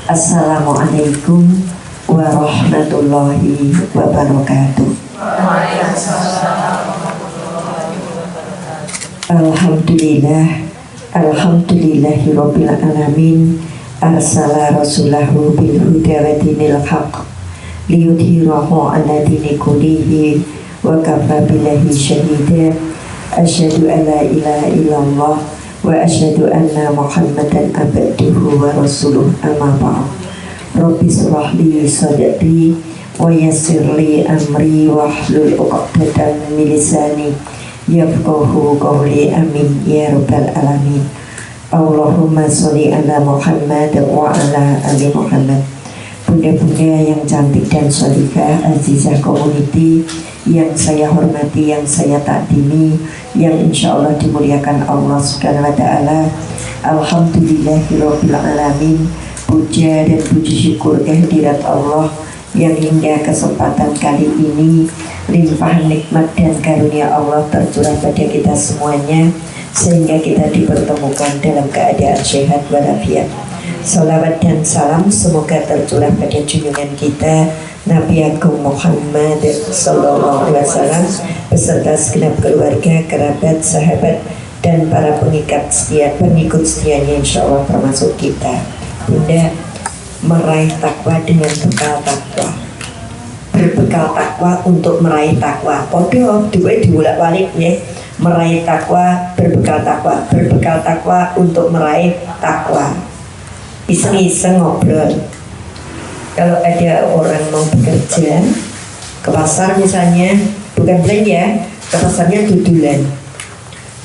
Assalamualaikum warahmatullahi wabarakatuh. Alhamdulillahirabbil alamin. Arsala rasulahu bil huda wa dinil haq liyudhhirahu 'ala dini kullihi wa kafa billahi syahida. Asyhadu an la ilaha illallah wa asyhadu anna Muhammadan abduhu wa rasuluh. Amma ba'd. Rabbi shrah li sadri wa yassir li amri wahlul 'uqdatam min lisani yafqahu qawli. Amin ya rabbal alamin. Allahumma sholli ala Muhammad wa ala ali Muhammad. Bunda-bunda yang cantik dan sholihah, azizah community yang saya hormati, yang saya takdimi, yang insya Allah dimuliakan Allah Subhanahu wa Ta'ala. Alhamdulillahirabbil alamin. Puja dan puji syukur kehadirat Allah yang hingga kesempatan kali ini limpahan nikmat dan karunia Allah tercurah pada kita semuanya, sehingga kita dipertemukan dalam keadaan sehat walafiat. Salawat dan salam semoga tercurah pada junjungan kita Nabi Agung Muhammad Sallallahu Alaihi Wasallam beserta segenap keluarga, kerabat, sahabat, dan para pengikut setianya, insya Allah termasuk kita. Bunda, meraih takwa dengan bekal takwa, berbekal takwa untuk meraih takwa. Podo dua dibolak-balik ya. Meraih takwa, berbekal takwa untuk meraih takwa. Iseng-iseng ngobrol. Kalau ada orang mau bekerja ke pasar misalnya, bukan belanja, ke pasarnya dudulan.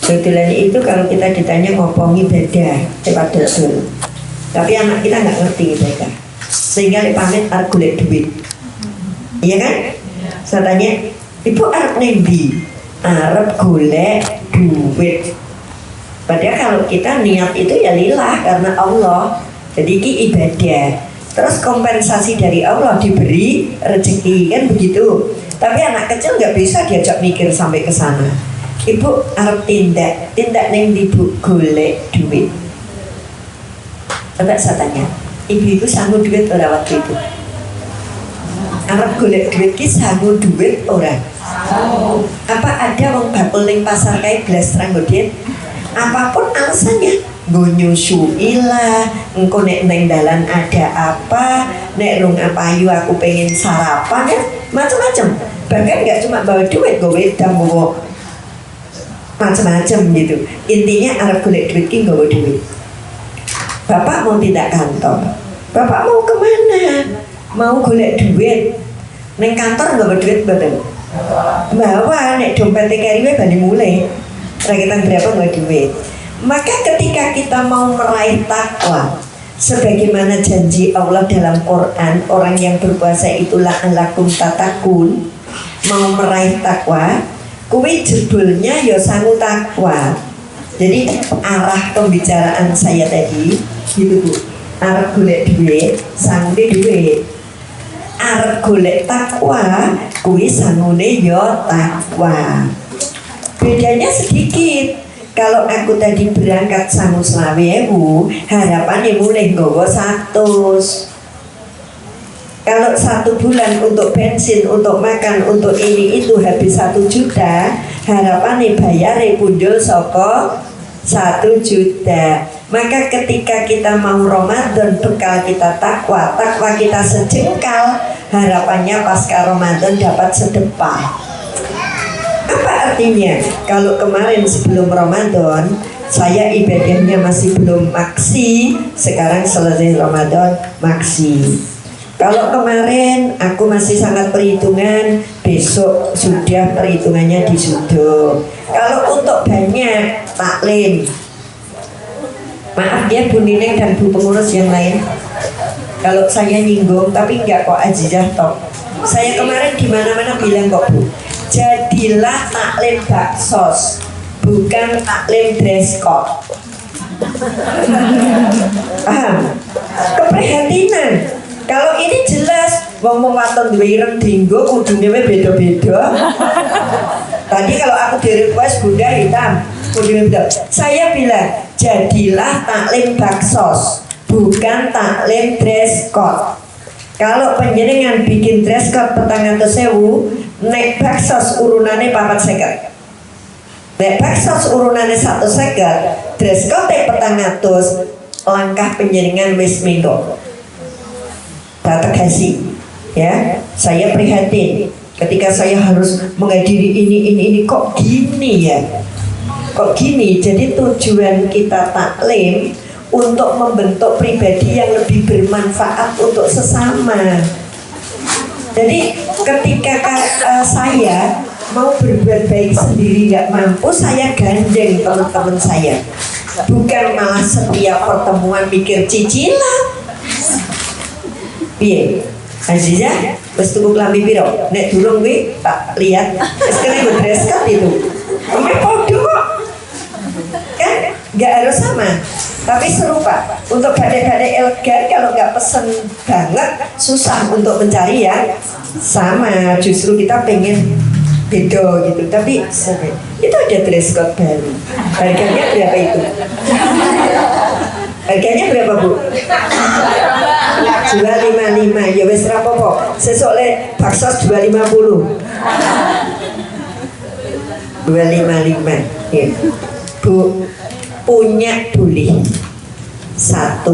Dudulan itu kalau kita ditanya ngopongi beda cepat dodol. Tapi anak kita nggak ngerti mereka, sehingga pamit arep golek duit. Iya kan? Saya tanya, ibu arep nembi, arep golek duit. Padahal kalau kita niat itu ya lillah karena Allah. Jadi ini ibadah. Terus kompensasi dari Allah diberi rezeki, kan begitu. Tapi anak kecil nggak bisa diajak mikir sampai ke sana. Ibu arep tindak neng ibu golek duit. Coba saya tanya, ibu sanggup duit orang waktu itu? Arep golek duit ki sanggup duit orang? Apa ada wong bakul ning pasar kayak gelas terang duit? Apapun alasannya, nggo nyusui lah, engko nek neng dalan ada apa, nek rung apayu aku pengen sarapan ya, macam-macam. Bahkan nggak cuma bawa duit, gue wedang bawa macam-macam gitu. Intinya arep golek duit ki nggawa duit. Bapak mau pindah kantor, bapak mau kemana? Mau golek duit. Neng kantor nggak duit betul. Bawa nek dompetnya kariwe balik mulai. Rakitan berapa nggak duit. Maka ketika kita mau meraih takwa, sebagaimana janji Allah dalam Quran, orang yang berpuasa itulah la'allakum tattaqun, mau meraih takwa, kuwi jebulnya ya sangu takwa. Jadi arah pembicaraan saya tadi gitu Bu, arep golek duit, sangune duit. Arep golek takwa, kuwi sangune ya takwa. Bedanya sedikit. Kalau aku tadi berangkat sangu 20.000, harapannya mulai nggawa 100. Kalau 1 bulan untuk bensin, untuk makan, untuk ini itu habis 1 juta, harapannya bayar pundul soko 1 juta. Maka ketika kita mau Ramadan, bekal kita takwa, takwa kita sejengkal, harapannya pasca Ramadan dapat sedepah. Apa artinya? Kalau kemarin sebelum Ramadan saya ibadahnya masih belum maksi, sekarang selesai Ramadan maksi. Kalau kemarin aku masih sangat perhitungan, besok sudah perhitungannya disuduh. Kalau untuk banyak taklim, maaf ya Bu Nineng dan Bu pengurus yang lain, kalau saya nyinggung tapi enggak kok Azizah toh. Saya kemarin di mana-mana bilang kok Bu, jadilah taklim baksos, bukan taklim dress code. Paham? Keprihatinan. Kalau ini jelas, wong waton duwe ireng dinggo kudune beda-beda. Tadi kalau aku di request Bunda hitam, kudune beda. Saya bilang, jadilah taklim baksos, bukan taklim dress code. Kalau panjenengan bikin dress code 400.000, nek baksos urunane 450. Nek baksos urunane 150, dress code 400, langkah panjenengan wis milo. Tak kasih, ya. Saya prihatin ketika saya harus menghadiri ini kok gini ya. Kok gini? Jadi tujuan kita taklim untuk membentuk pribadi yang lebih bermanfaat untuk sesama. Jadi ketika saya mau berbuat baik sendiri nggak mampu, saya gandeng teman-teman saya. Bukan malah setiap pertemuan mikir cicilan. Piye? Aziza, wis tuku klambi piro? Nek durung kuwi tak lihat. Wis kene nggo dress code itu. Oke, podo kok. Kan nggak harus sama, tapi serupa. Untuk badai-badai elegan kalau nggak pesen banget susah untuk mencari yang sama. Justru kita pengen beda gitu. Tapi itu ada dress code baru. Harganya berapa itu? Harganya berapa Bu? 255. Ya wes rapopo. Sesuk le baksos 250. 255. Ya. Bu, punya boleh. 1,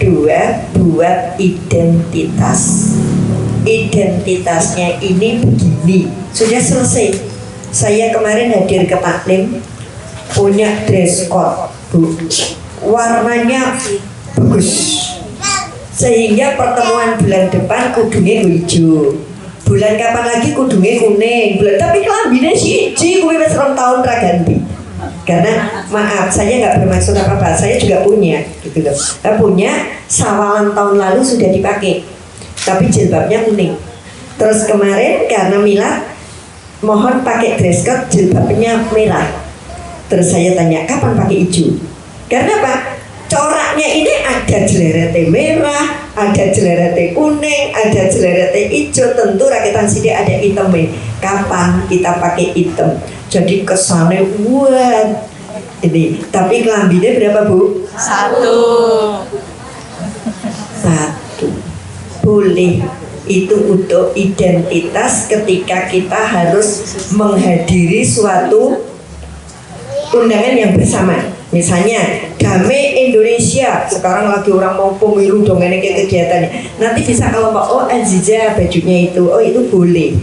2, buat identitas. Identitasnya ini begini. Sudah selesai. Saya kemarin hadir ke taklim, punya dress code, Bu. Warnanya bagus. Sehingga pertemuan bulan depan kudungnya hijau. Bulan kapan lagi kudungnya kuning. Tapi kelambine siji kuwi wis 2 tahun ra ganti. Karena maaf, saya nggak bermaksud apa-apa, saya juga punya gitu loh. Saya punya sawalan tahun lalu sudah dipakai, tapi jilbabnya kuning. Terus kemarin karena Mila mohon pakai dress code, jilbabnya merah. Terus saya tanya kapan pakai hijau? Karena apa? Coraknya ini ada jelerete merah, ada jelerete kuning, ada jelerete hijau. Tentu rakitan sini ada hitamnya. Kapan kita pakai hitam? Jadi kesannya buat ini. Tapi kelambinya berapa Bu? 1. Boleh. Itu untuk identitas ketika kita harus menghadiri suatu undangan yang bersama. Misalnya Damai Indonesia, sekarang lagi orang mau pemilu dong, ini kayak kegiatannya. Nanti bisa kalau Mbak, oh Aziza bajunya itu, oh itu boleh.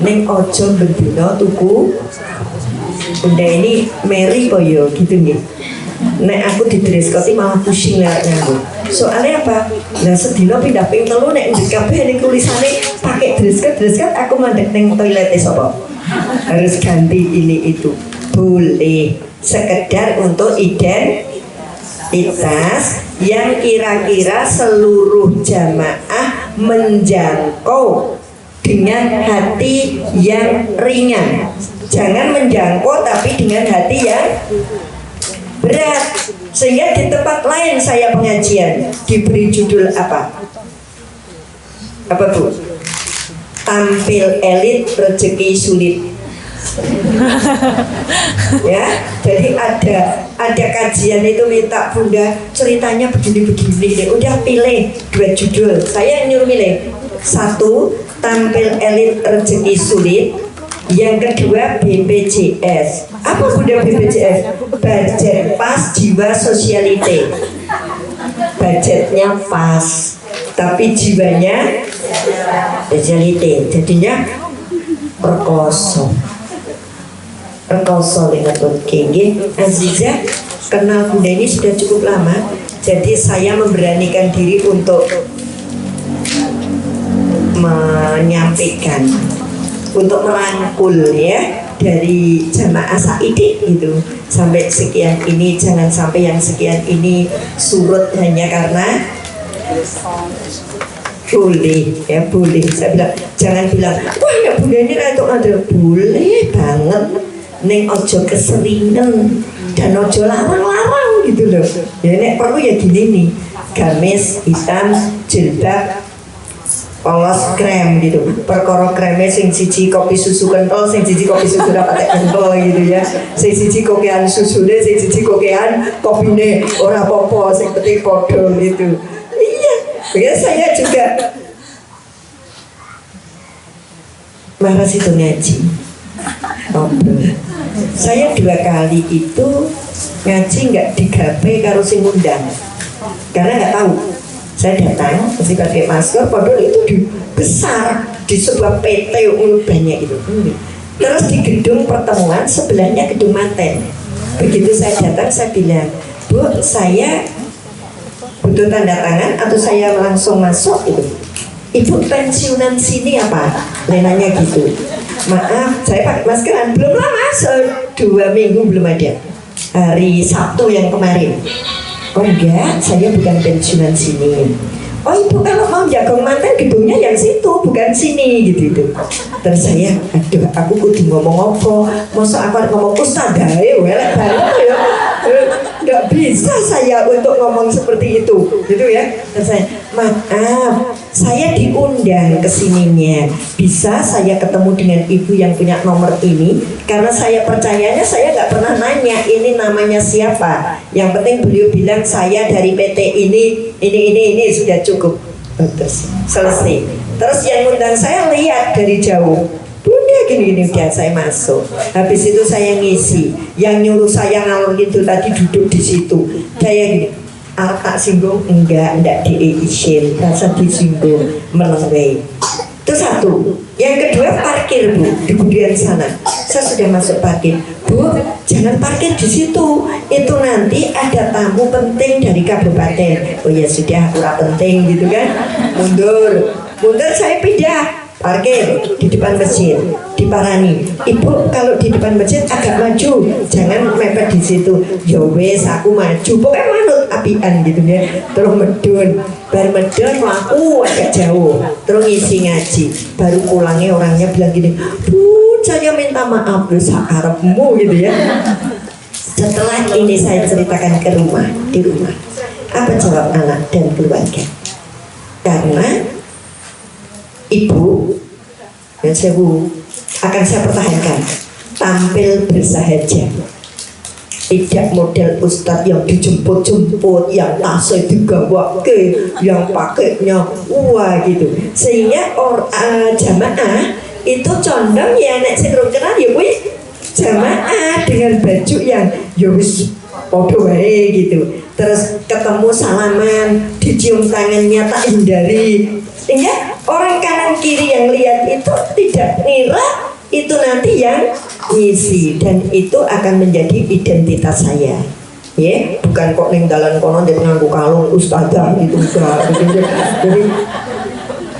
Neng ojo bendino tuku bunda ini Mary boyo gitu nih. Nek aku di dress code malah pusing lewatnya aku. Soalnya apa? Nah sedino pindah ping telu nek ndek kabeh ning tulisane pakai dress code aku mandek ning toilet sapa? Harus ganti ini itu. Boleh. Sekedar untuk identitas yang kira-kira seluruh jamaah menjangkau dengan hati yang ringan. Jangan menjangkau tapi dengan hati yang berat. Sehingga di tempat lain saya pengajian diberi judul apa? Apa Bu? Tampil elit rezeki sulit. Ya, jadi ada kajian itu minta Bunda ceritanya begini-begini deh. Udah pilih 2 judul. Saya nyuruh milih. 1, tampil elit rezeki sulit. Yang kedua BPJS. Apa Bunda BPJS? Budget pas jiwa sosialite. Budgetnya pas, tapi jiwanya sosialite. Jadinya perkoso. Perkoso dengan King. Aziza kenal Bunda ini sudah cukup lama. Jadi saya memberanikan diri untuk menyampaikan, untuk merangkul ya dari jamaah Saidi gitu. Sampai sekian ini, jangan sampai yang sekian ini surut hanya karena boleh ya, boleh. Saya bilang jangan bilang wah ya Bunda ini ratu ada, boleh banget neng ojo keseringan dan ojo larang-larang gitu loh ya. Nek perlu ya gini nih, gamis hitam, jilbab polos krem gitu. Perkara kreme sing siji kopi susu kental, sing siji kopi susu ora patek kental gitu ya. Sing siji kokean susune, sing siji kokean kopine ora apa-apa, sing penting padha gitu. Iya, ya saya juga malas itu ngaji. Saya 2 kali itu ngaji nggak digape karo sing ngundang, karena nggak tahu. Saya datang mesti pakai masker, padahal itu besar di sebuah PT banyak itu. Terus di gedung pertemuan sebelahnya gedung manten. Begitu saya datang saya bilang, Bu, saya butuh tanda tangan atau saya langsung masuk itu. Ibu pensiunan sini apa? Lenanya gitu. Maaf, saya pakai maskeran belum lama, 2 minggu belum ada. Hari Sabtu yang kemarin. Oh enggak, saya bukan pensiunan sini. Oh ibu kalau mau jagung manten gedungnya yang situ, bukan sini gitu. Terus saya, aduh aku kudu ngomong apa? Masa aku ngomong ustadzah welek banget ya. Nggak bisa saya untuk ngomong seperti itu, gitu ya. Dan saya, maaf, saya diundang ke sininya. Bisa saya ketemu dengan ibu yang punya nomor ini? Karena saya percayanya saya nggak pernah nanya ini namanya siapa. Yang penting beliau bilang saya dari PT ini sudah cukup. Terus selesai. Terus yang undang saya lihat dari jauh. Bunda gini udah saya masuk. Habis itu saya ngisi. Yang nyuruh saya ngalor gitu tadi duduk di situ. Saya gini, tak singgung enggak diizin, rasa disinggung melenggai. Itu satu. Yang kedua parkir Bu di kemudian sana. Saya sudah masuk parkir. Bu, jangan parkir di situ. Itu nanti ada tamu penting dari kabupaten. Oh ya sudah, kurang penting gitu kan. Mundur saya pindah. Parkir di depan masjid, diparani. Ibu kalau di depan masjid agak maju, jangan mepet di situ. Ya wes aku maju, pokoknya manut apian gitu ya. Terus medun, baru medun aku agak jauh. Terus ngisi ngaji, baru pulangnya orangnya bilang gini, Bu, saya minta maaf lu sakarepmu gitu ya. Setelah ini saya ceritakan di rumah. Apa jawab anak dan keluarga? Karena ibu dan sewu akan saya pertahankan tampil bersahaja, tidak model ustadz yang dijemput-jemput, yang tasnya digawa ke, yang pakainya wah gitu, sehingga jamaah itu condong ya nek cenderung kenal ya bu jamaah dengan baju yang yowis podo wae gitu, terus ketemu salaman dicium tangannya tak hindari, sehingga orang kanan kiri yang lihat itu tidak ngira itu nanti yang ngisi, dan itu akan menjadi identitas saya. Ya, bukan kok ning dalan kono ndek nganggo kalung ustazah gitu enggak gitu. Jadi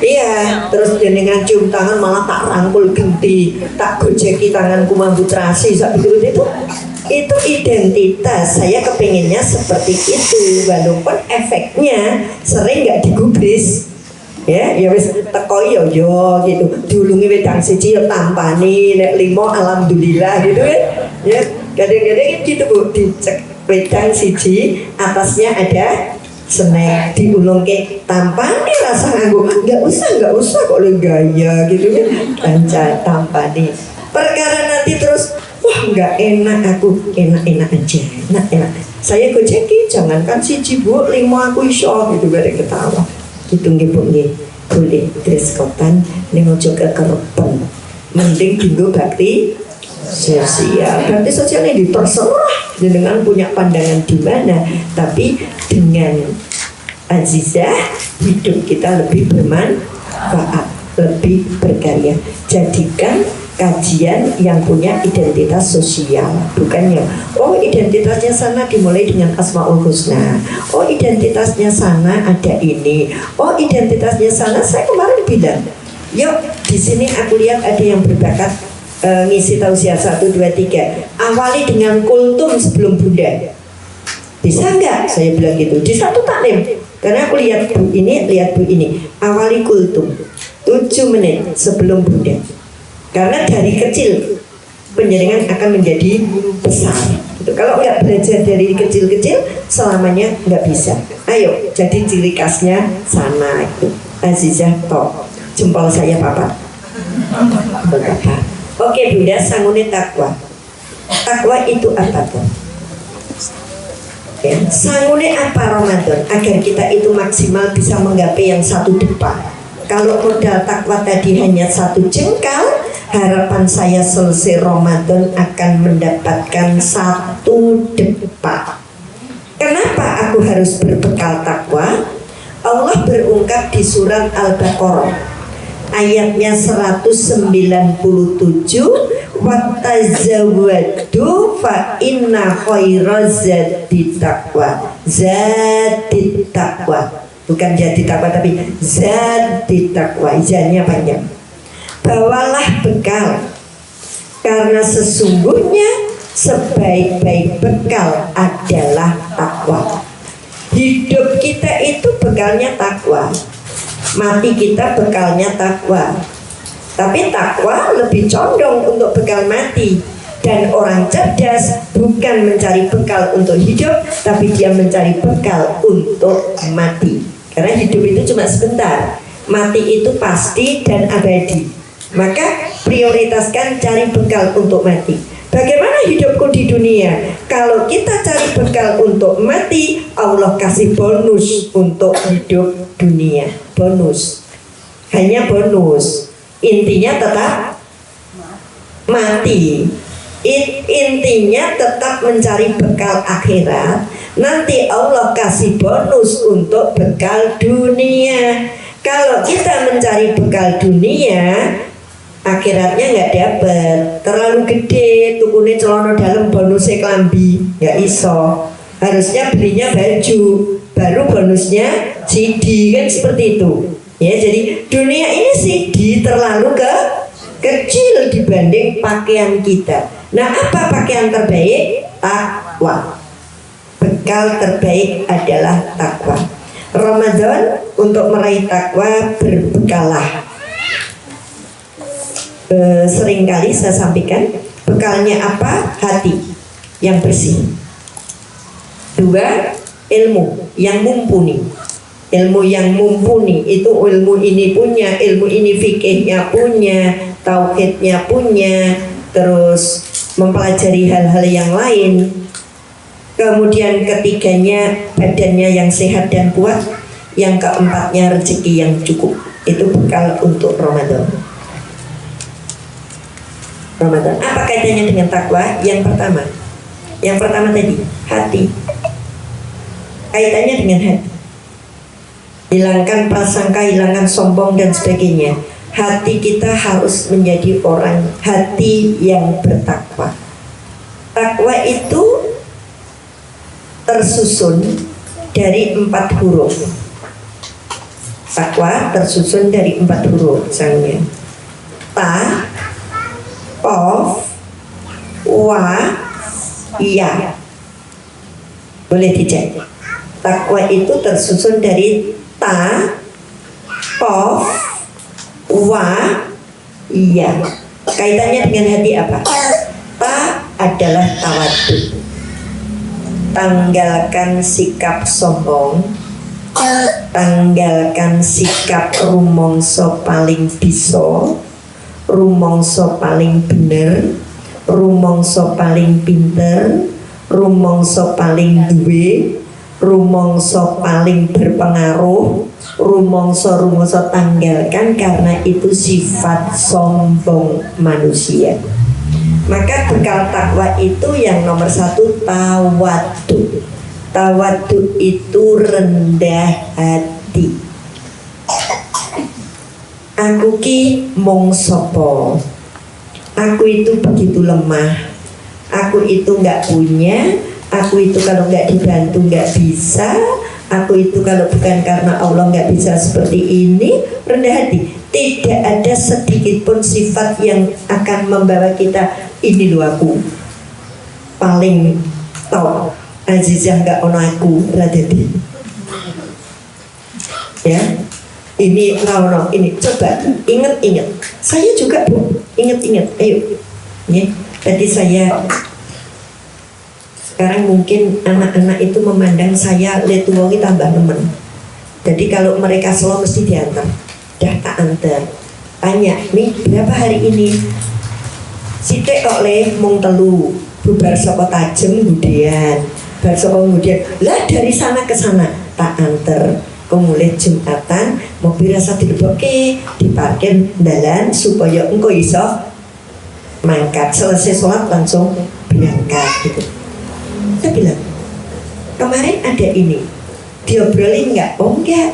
iya, terus jenengan cium tangan malah tak rangkul genti, tak gojeki tanganku mambu terasi sak itu identitas saya. Kepinginnya seperti itu, walaupun efeknya sering nggak digubris. Ya wis teko yo gitu. Diulungi wedang siji yo tampani, nek 5 alhamdulillah gitu kan. Ya, kadang-kadang gitu Bu, dicek wedang siji, atasnya ada snack, diulung ke tampani rasa nganggo. Enggak usah kok le gaya gitu kan. Kanca tampani. Perkara nanti terus wah enggak enak, aku enak aja. Enak. Saya gojeki jangankan siji Bu, 5 aku iso gitu, gak ada ketawa. Gitu nggih Bu nggih. Boleh dress kotan ning ojo kekerepen. Mending dinggo bakti sosial. Bakti sosial ini terserah dengan punya pandangan di mana, tapi dengan azizah hidup kita lebih bermanfaat, lebih berkarya. Jadikan kajian yang punya identitas sosial, bukan yang identitasnya sana dimulai dengan Asmaul Husna, identitasnya sana ada ini, identitasnya sana. Saya kemarin bilang, yuk di sini aku lihat ada yang berbakat ngisi tausiah 1, 2, 3. Awali dengan kultum sebelum Bunda. Bisa enggak? Saya bilang gitu. Di satu taklim. Karena aku lihat Bu ini. Awali kultum 7 menit sebelum Bunda. Karena dari kecil penjaringan akan menjadi besar. Gitu. Kalau nggak belajar dari kecil-kecil selamanya nggak bisa. Ayo, jadi ciri khasnya sana itu Azizah Tok. jempol saya Bapak. Oke Bunda, sangune takwa. Takwa itu apa tuh? Ya, sangune apa Ramadan agar kita itu maksimal bisa menggapai yang satu depa. Kalau modal takwa tadi hanya satu jengkal, harapan saya selesai Ramadan akan mendapatkan satu depa. Kenapa aku harus berbekal takwa? Allah berungkap di surat Al-Baqarah ayatnya 197, watazawwadu fa inna khairaz zadi taqwa. Zadi taqwa, bukan jadi takwa tapi zadi taqwa, izannya panjang. Bawalah bekal, karena sesungguhnya sebaik-baik bekal adalah takwa. Hidup kita itu bekalnya takwa, mati kita bekalnya takwa. Tapi takwa lebih condong untuk bekal mati. Dan orang cerdas bukan mencari bekal untuk hidup, tapi dia mencari bekal untuk mati. Karena hidup itu cuma sebentar, mati itu pasti dan abadi. Maka prioritaskan cari bekal untuk mati. Bagaimana hidupku di dunia? Kalau kita cari bekal untuk mati, Allah kasih bonus untuk hidup dunia. Bonus, hanya bonus. Intinya tetap mati. Intinya tetap mencari bekal akhirat. Nanti Allah kasih bonus untuk bekal dunia. Kalau kita mencari bekal dunia, akhiratnya nggak dapet, terlalu gede, tukune celana dalam bonusnya kelambi, nggak iso. Harusnya belinya baju, baru bonusnya CD, kan seperti itu. Ya, jadi dunia ini CD terlalu kecil dibanding pakaian kita. Nah, apa pakaian terbaik? Takwa. Bekal terbaik adalah takwa. Ramadan untuk meraih takwa berbekalah. Seringkali saya sampaikan, bekalnya apa? Hati yang bersih. 2, ilmu yang mumpuni. Ilmu yang mumpuni itu ilmu ini punya, ilmu ini fikihnya punya, tauhidnya punya, terus mempelajari hal-hal yang lain. Kemudian ketiganya badannya yang sehat dan kuat. Yang keempatnya rezeki yang cukup. Itu bekal untuk Ramadan. Ramadan. Apa kaitannya dengan takwa? Yang pertama tadi, hati. Kaitannya dengan hati. Hilangkan prasangka, hilangkan sombong dan sebagainya. Hati kita harus menjadi orang hati yang bertakwa. Takwa itu tersusun dari 4 huruf. Takwa tersusun dari 4 huruf, misalnya ta, Qaf, Wa, Ya. Boleh dicek. Takwa itu tersusun dari ta, Qaf, Wa, Ya. Kaitannya dengan hati apa? Ta adalah tawadhu. Tanggalkan sikap sombong, tanggalkan sikap rumongso paling bisa, rumongso paling bener, rumongso paling pinter, rumongso paling duwe, rumongso paling berpengaruh, rumongso tanggalkan, karena itu sifat sombong manusia. Maka bekal takwa itu yang nomor 1 tawadhu. Tawadhu itu rendah hati. Aku ki mung sapa? Aku itu begitu lemah. Aku itu nggak punya. Aku itu kalau nggak dibantu nggak bisa. Aku itu kalau bukan karena Allah nggak bisa seperti ini. Rendah hati. Tidak ada sedikit pun sifat yang akan membawa kita, ini loh aku paling top, Azizah nggak ono aku radadi. Ya, ini no, ini coba ingat. Saya juga Bu, ingat. Ayo, ya. Tadi saya sekarang mungkin anak-anak itu memandang saya letuwongi tambah nemen. Jadi kalau mereka slow mesti diantar. dah tak antar. Tanya, nih berapa hari ini? Sithik kok le mung 3. Bubar saka Tajem Budean. Bar saka kemudian lah dari sana ke sana tak anter. Mulai Jumatan mobil rasa dilebokke diparkir dalan supaya engko iso mangkat. Selesai sholat langsung berangkat gitu. Saya bilang kemarin ada ini diobrolin nggak? Oh enggak,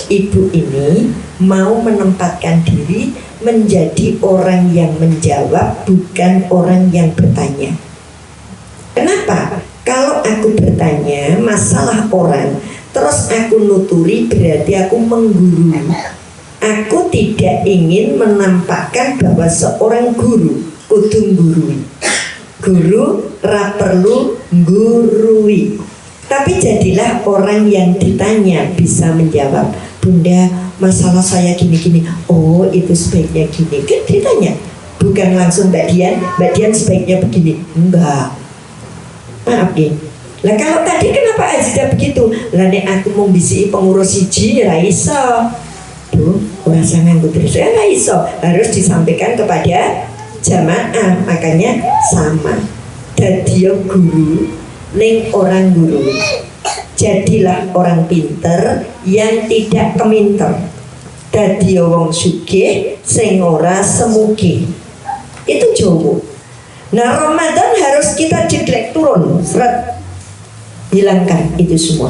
ibu ini mau menempatkan diri menjadi orang yang menjawab, bukan orang yang bertanya. Kenapa? Kalau aku bertanya masalah orang terus aku nuturi, berarti aku menggurui. Aku tidak ingin menampakkan bahwa seorang guru kudu gurui. Guru ra perlu gurui. Tapi jadilah orang yang ditanya bisa menjawab. Bunda, masalah saya gini-gini. Oh, itu sebaiknya gini. Kan ditanya. Bukan langsung Mbak Dian sebaiknya begini. Enggak. Maaf Din. Lah kalau tadi kenapa Aziza begitu? Lah nek aku mau bisi pengurus siji ra iso. Tuh, ora sangan terus ra iso. Harus disampaikan kepada jamaah. Makanya sama. Dadi guru ning orang guru. Jadilah orang pinter yang tidak keminter. Dadi wong sugih sing ora semugih. Itu Jawa. Nah, Ramadan harus kita jeglek turun, seret. Hilangkan itu semua.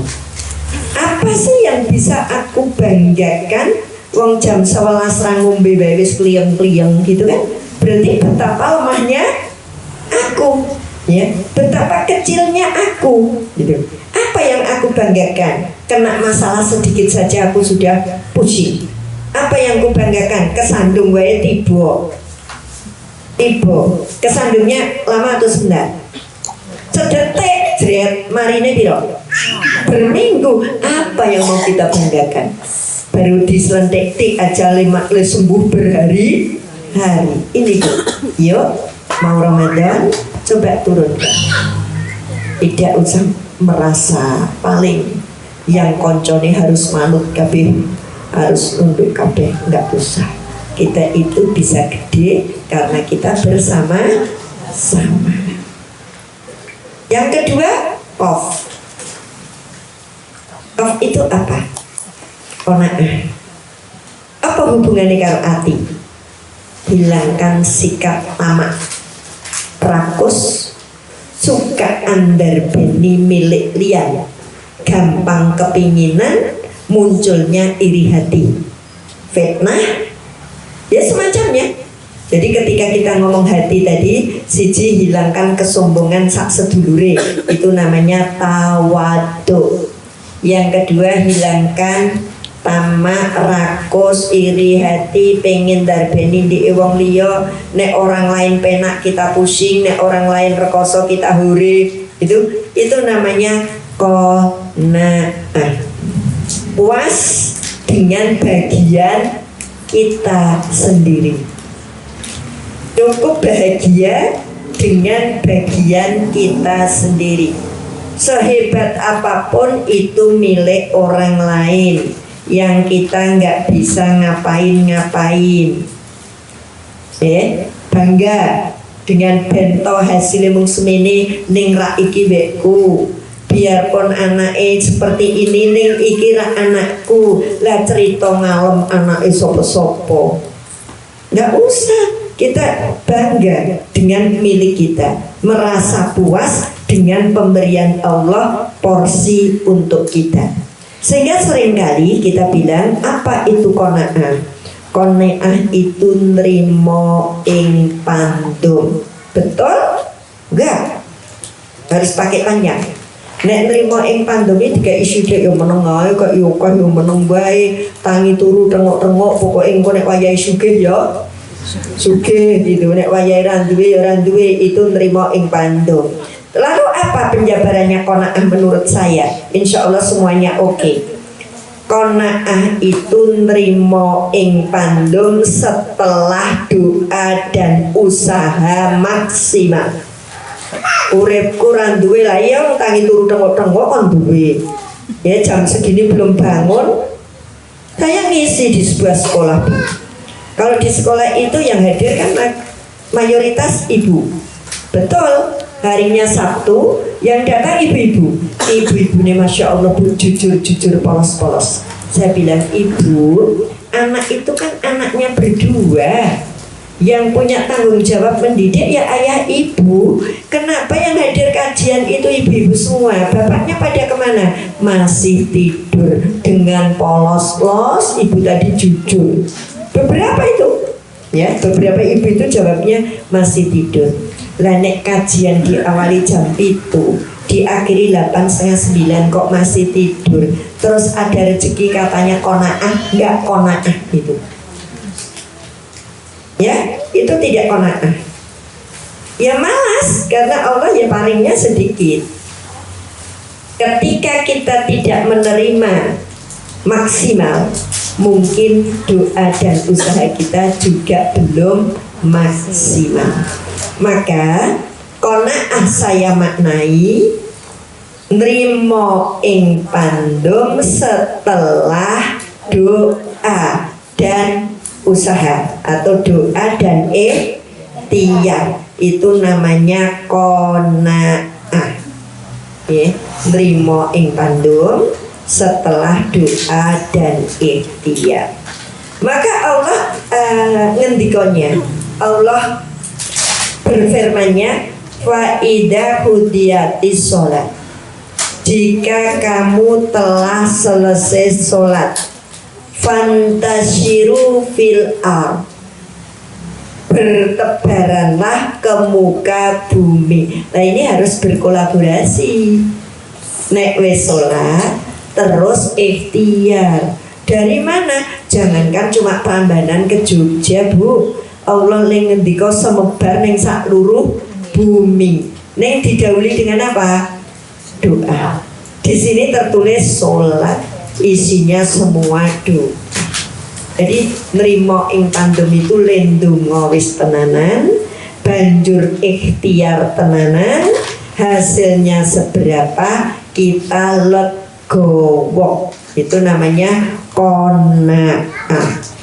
Apa sih yang bisa aku banggakan? Wong jam 11 ra ngombe bae wis kliyeng-kliyeng gitu kan? Berarti betapa lemahnya aku, ya. Betapa kecilnya aku, gitu. Apa yang aku banggakan? Kena masalah sedikit saja aku sudah pusing. Apa yang aku banggakan? Kesandung wae tiba. Kesandungnya lama atau sebentar? Sedetik jret marine piro? Berminggu. Apa yang mau kita banggakan? Baru diselentik tik aja 5 sembuh berhari-hari. Ini tuh. Yuk, mau Ramadan coba turunkan. Tidak usah merasa paling yang koncone harus manut kabeh, harus nunduk kabeh, enggak usah. Kita itu bisa gede karena kita bersama-sama. Yang kedua, qaf. Qaf itu apa? Qanaah. Apa hubungannya karo ati? Hilangkan sikap tamak, rakus, suka andar beni milik lian, gampang kepinginan, munculnya iri hati, fitnah, ya semacamnya. Jadi ketika kita ngomong hati tadi, siji hilangkan kesombongan sak sedulure, itu namanya tawadu. Yang kedua hilangkan tamak, rakus, iri hati, pengen darbeni di wong liya, nek orang lain penak kita pusing, nek orang lain rekoso kita huri. Itu namanya qanaah. Puas dengan bagian kita sendiri. Cukup bahagia dengan bagian kita sendiri. Sehebat apapun itu milik orang lain yang kita nggak bisa ngapain-ngapain. Bangga dengan bento hasil mung semene ning rak iki wekku. Biarpun anake seperti ini ning iki rak anakku. Lah cerita ngalem anake sapa-sapa. Nggak usah. Kita bangga dengan milik kita, merasa puas dengan pemberian Allah porsi untuk kita. Sehingga seringkali kita bilang, apa itu qanaah? Qanaah itu nrimo ing pandum. Betul? Enggak. Harus pakai panjang. Nek nrimo ing pandum iki digawe sithik yo meneng ae, kok yo kok yo meneng bae, tangi turu tengok-tengok, pokoke engko nek wayahe sugih ya sugih gitu, nek wayahe randuwe ya randuwe, itu nrimo ing pandum. Lalu apa penjabarannya qanaah menurut saya? Insya Allah semuanya oke. Qanaah itu nrimo ing pandum setelah doa dan usaha maksimal. Uripku randuwe lah ya, tangi turu tengok-tengok kon duwe. Ya jam segini belum bangun, Saya ngisi di sebuah sekolah, Bu. Kalau di sekolah itu yang hadir kan mayoritas ibu. Betul, harinya Sabtu yang datang ibu-ibu. Ibu-ibu nih Masya Allah, Bu, jujur polos-polos. Saya bilang, Ibu, anak itu kan anaknya berdua. Yang punya tanggung jawab mendidik ya ayah ibu. Kenapa yang hadir kajian itu ibu-ibu semua? Bapaknya pada kemana? Masih tidur. Dengan polos-los, ibu tadi jujur. Beberapa itu, ya, beberapa ibu itu jawabnya masih tidur. Lah nek kajian diawali jam itu, diakhiri 8:30 kok masih tidur. Terus ada rezeki katanya konaah, enggak konaah gitu. Ya, itu tidak konaah. Ya malas karena Allah ya palingnya sedikit. Ketika kita tidak menerima maksimal, mungkin doa dan usaha kita juga belum maksimal. Maka konaah saya maknai nrimo ing pandum setelah doa dan usaha atau doa dan ikhtiar, itu namanya konaah. Nrimo ing pandum setelah doa dan ikhtiar. Maka Allah ngendikonya, Allah berfirmannya, fa idza hudiyatis sholat, jika kamu telah selesai sholat, fantashiru fil ard, bertebaranlah ke muka bumi. Nah ini harus berkolaborasi. Nek wis sholat terus ikhtiar. Dari mana? Jangankan cuma Prambanan ke Jogja, Bu. Allah ngendika semebar ning saluruh bumi. Ning didahului dengan apa? Doa. Di sini tertulis sholat, isinya semua doa. Jadi nrimo ing pandem itu lendunga wis tenanan, banjur ikhtiar tenanan, hasilnya seberapa kita legowo. Itu namanya qanaah.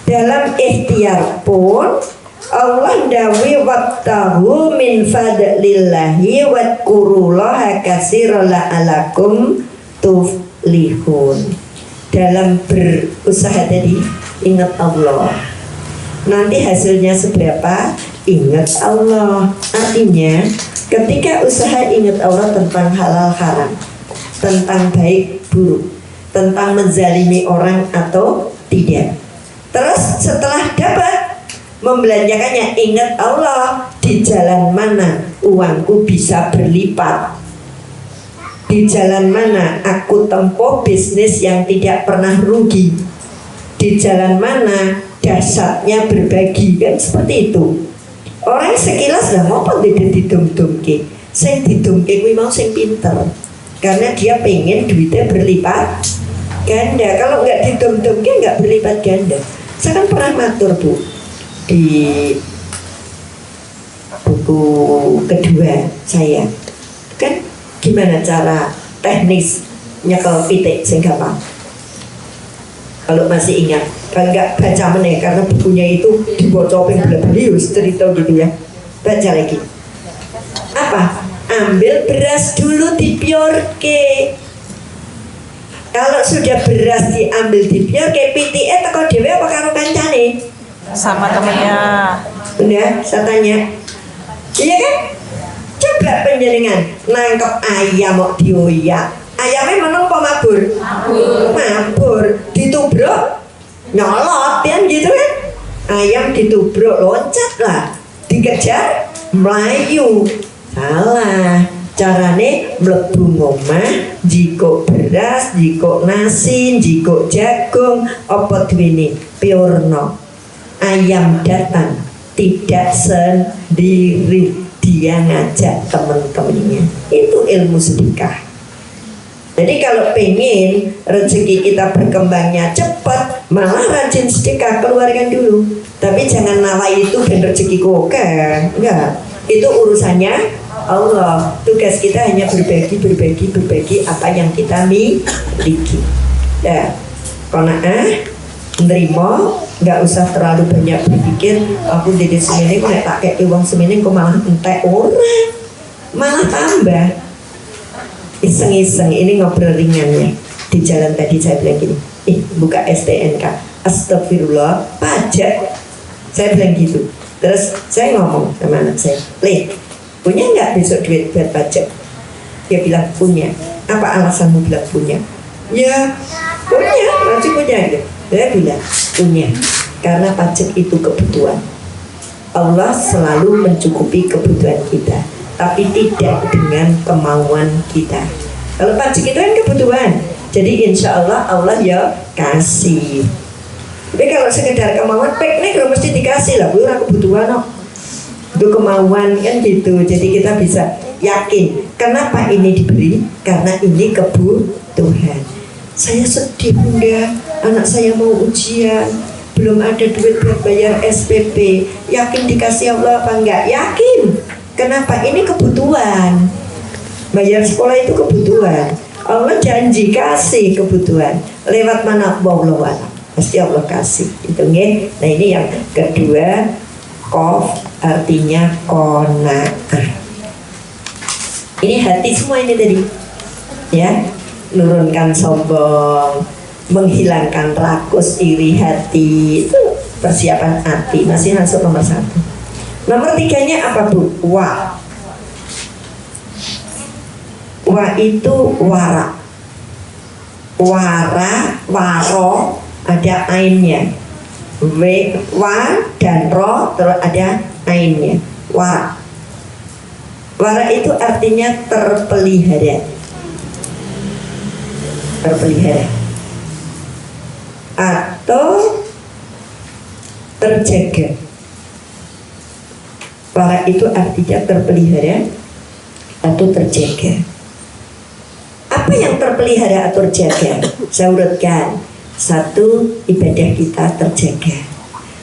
Dalam ikhtiar pun Allah dawi wattahu min fadlillahi wadkurullaha katsiran la'alakum tuflihun. Dalam berusaha tadi ingat Allah, nanti hasilnya seberapa ingat Allah. Artinya ketika usaha ingat Allah tentang halal haram, tentang baik buruk, tentang menzalimi orang atau tidak. Terus setelah dapat membelanjakannya, ingat Allah, di jalan mana uangku bisa berlipat, di jalan mana aku tempuh bisnis yang tidak pernah rugi, di jalan mana dasarnya berbagi, kan seperti itu. Orang sekilas lah ngopo tidak didum-dumke, sing didumke kuwi mau sing pinter, karena dia pengen duitnya berlipat ganda. Kalau nggak didum-dumke nggak berlipat ganda. Saya kan pernah matur, Bu, di buku kedua saya, kan gimana cara teknis nyekel pitik sing gampang. Kalau masih ingat, kalau nggak baca meneh karena bukunya itu dibocopin belius cerita gitu ya. Baca lagi. Apa? Ambil beras dulu dipiorke. Kalau sudah beras diambil dipiorke, pitike teko dhewe apa karo kancane? Sama temennya. Udah, saya tanya. Iya kan? Coba penjaringan nangkep ayam mau dioyak, ayamnya menang apa mabur? Mabur. Ditubruk nyolot kan gitu kan? Ayam ditubruk loncat lah, dikejar melayu. Salah. Carane mlebu ngomah, jiko beras, jiko nasi, jiko jagung, apa duwene piurna. Ayam datang tidak sendiri, dia ngajak teman-temannya. Itu ilmu sedekah. Jadi kalau pengen rezeki kita berkembangnya cepat, malah rajin sedekah, keluarkan dulu. Tapi jangan nawai itu dan rezekiku oke, enggak. Itu urusannya Allah. Tugas kita hanya berbagi apa yang kita miliki. Ya. Qanaah, nerima, nggak usah terlalu banyak berpikir aku jadi semene kok nek tak kei wong semene kok malah entek ora. Malah tambah. Iseng-iseng ini ngobrol ringannya. Di jalan tadi saya bilang gini, buka STNK, astagfirullah, pajak. Saya bilang gitu. Terus saya ngomong sama anak saya, Le, punya nggak besok duit buat pajak? Dia bilang punya. Apa alasanmu bilang punya? Ya punya, masih punya gitu. Dia bilang punya, karena pajak itu kebutuhan. Allah selalu mencukupi kebutuhan kita, tapi tidak dengan kemauan kita. Kalau pajak itu kan kebutuhan, jadi insya Allah Allah ya kasih. Tapi kalau sekedar kemauan, piknik lo mesti dikasih lah, bukan kebutuhan no. Itu kemauan kan gitu. Jadi kita bisa yakin kenapa ini diberi, karena ini kebutuhan. Saya sedih bunda, anak saya mau ujian, belum ada duit buat bayar SPP. Yakin dikasih Allah apa enggak? Yakin. Kenapa? Ini kebutuhan. Bayar sekolah itu kebutuhan. Allah janji kasih kebutuhan. Lewat mana? Wallahu a'lam. Pasti Allah kasih. Itu nggih. Nah ini yang kedua, qaf artinya qanaah. Ini hati semua ini tadi. Ya, nurunkan sombong, menghilangkan rakus iri hati, itu persiapan hati. Masih masuk nomor 1. Nomor 3-nya apa Bu? Wa. Wa itu wara. Wara, waro, ada ainnya. Wa dan ro terus ada ainnya. Wara. Wara itu artinya terpelihara. Terpelihara atau terjaga. Wara itu artinya terpelihara atau terjaga. Apa yang terpelihara atau terjaga? Saya urutkan. 1, ibadah kita terjaga.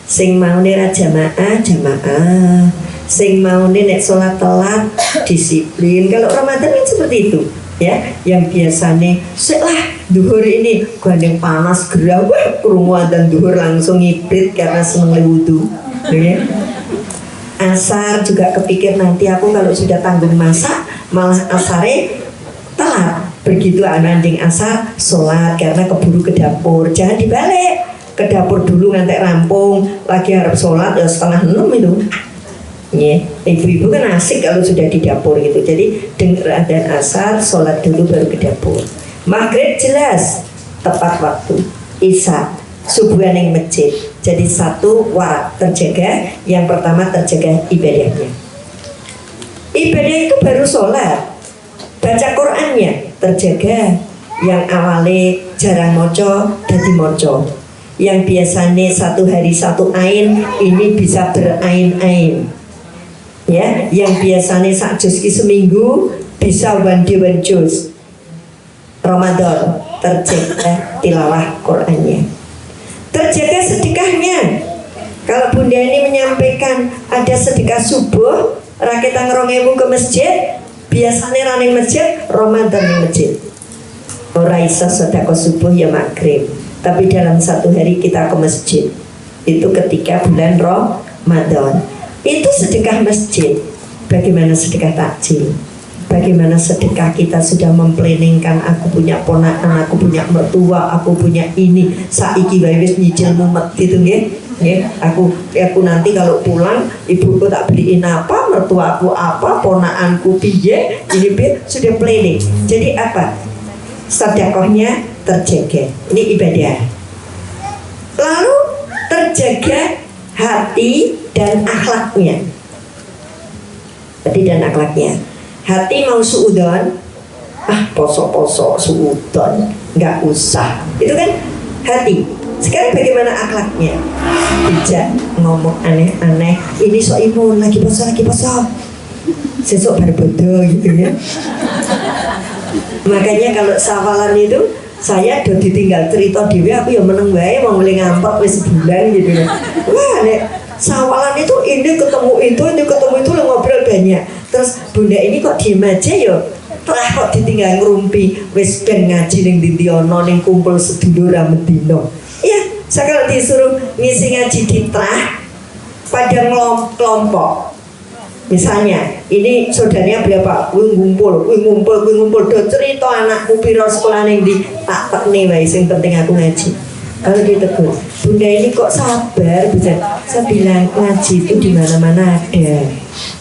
Sing mau nira jamaah, jamaah. Sing mau nek sholat telat, disiplin. Kalau Ramadan kan seperti itu. Ya, yang biasanya setelah duhur ini gandeng panas gerah, wah kerumuan dan duhur langsung ngibrit karena seneng wudu. Ya. Asar juga kepikir nanti aku kalau sudah tanggung masak malah asare telat. Begitu ananding asar sholat karena keburu ke dapur. Jangan dibalik, ke dapur dulu ngantek rampung, lagi harap sholat ya 5:30 itu. Ya, ibu-ibu kan asik kalau sudah di dapur gitu. Jadi dengar adzan asar, sholat dulu baru ke dapur. Maghrib jelas tepat waktu. Isya subuhan yang masjid. Jadi 1 wa terjaga. Yang pertama terjaga ibadahnya. Ibadah itu baru sholat. Baca Qur'annya terjaga. Yang awalnya jarang moco dadi moco. Yang biasanya 1 hari 1 ain, ini bisa berain-ain. Ya, yang biasanya sak juz ki seminggu bisa one juz. Ramadan terjaga tilawah Qur'annya. Terjaga sedekahnya. Kalau bunda ini menyampaikan ada sedekah subuh, rakyat 2.000 ke masjid, biasanya running masjid, Ramadan di masjid. Ora iso sedekah subuh ya maghrib, tapi dalam 1 hari kita ke masjid. Itu ketika bulan Ramadan. Itu sedekah masjid. Bagaimana sedekah takjil? Bagaimana sedekah kita sudah memplanningkan, aku punya ponakan, aku punya mertua, aku punya ini, saiki wae wis nyicil mumet gitu nggih. Nggih, aku nanti kalau pulang ibuku tak beliin apa, mertuaku apa, ponakanku piye, ini piye, sudah planning. Jadi apa? Sedekahnya terjaga. Ini ibadah. Lalu terjaga hati dan akhlaknya. Hati dan akhlaknya. Hati mau suudon, poso-poso suudon, nggak usah. Itu kan hati. Sekarang bagaimana akhlaknya? Tidak ngomong aneh-aneh. Ini so imun lagi poso. Sesuk baru bodoh gitu ya. Makanya kalau sawalan itu saya udah ditinggal cerita dewe, aku ya meneng wae mau mulai ngampet wis sebulan gitu ya. Wah, nek sawalan itu ini ketemu itu lo ngobrol banyak. Terus bunda ini kok diem aja ya? Kok trah kok ditinggal ngrumpi wis ben ngaji ning ndi ana ning kumpul sedulur Medina. Iya, saya kalau disuruh ngisi ngaji di trah pada kelompok. Misalnya, ini saudaranya berapa? Kuwi ngumpul, do cerita anakku piro sekolah ning ndi, tak tekne wae sing penting aku ngaji. Kalau ditegur, Bunda ini kok sabar bisa. Saya bilang ngaji itu di mana-mana ada.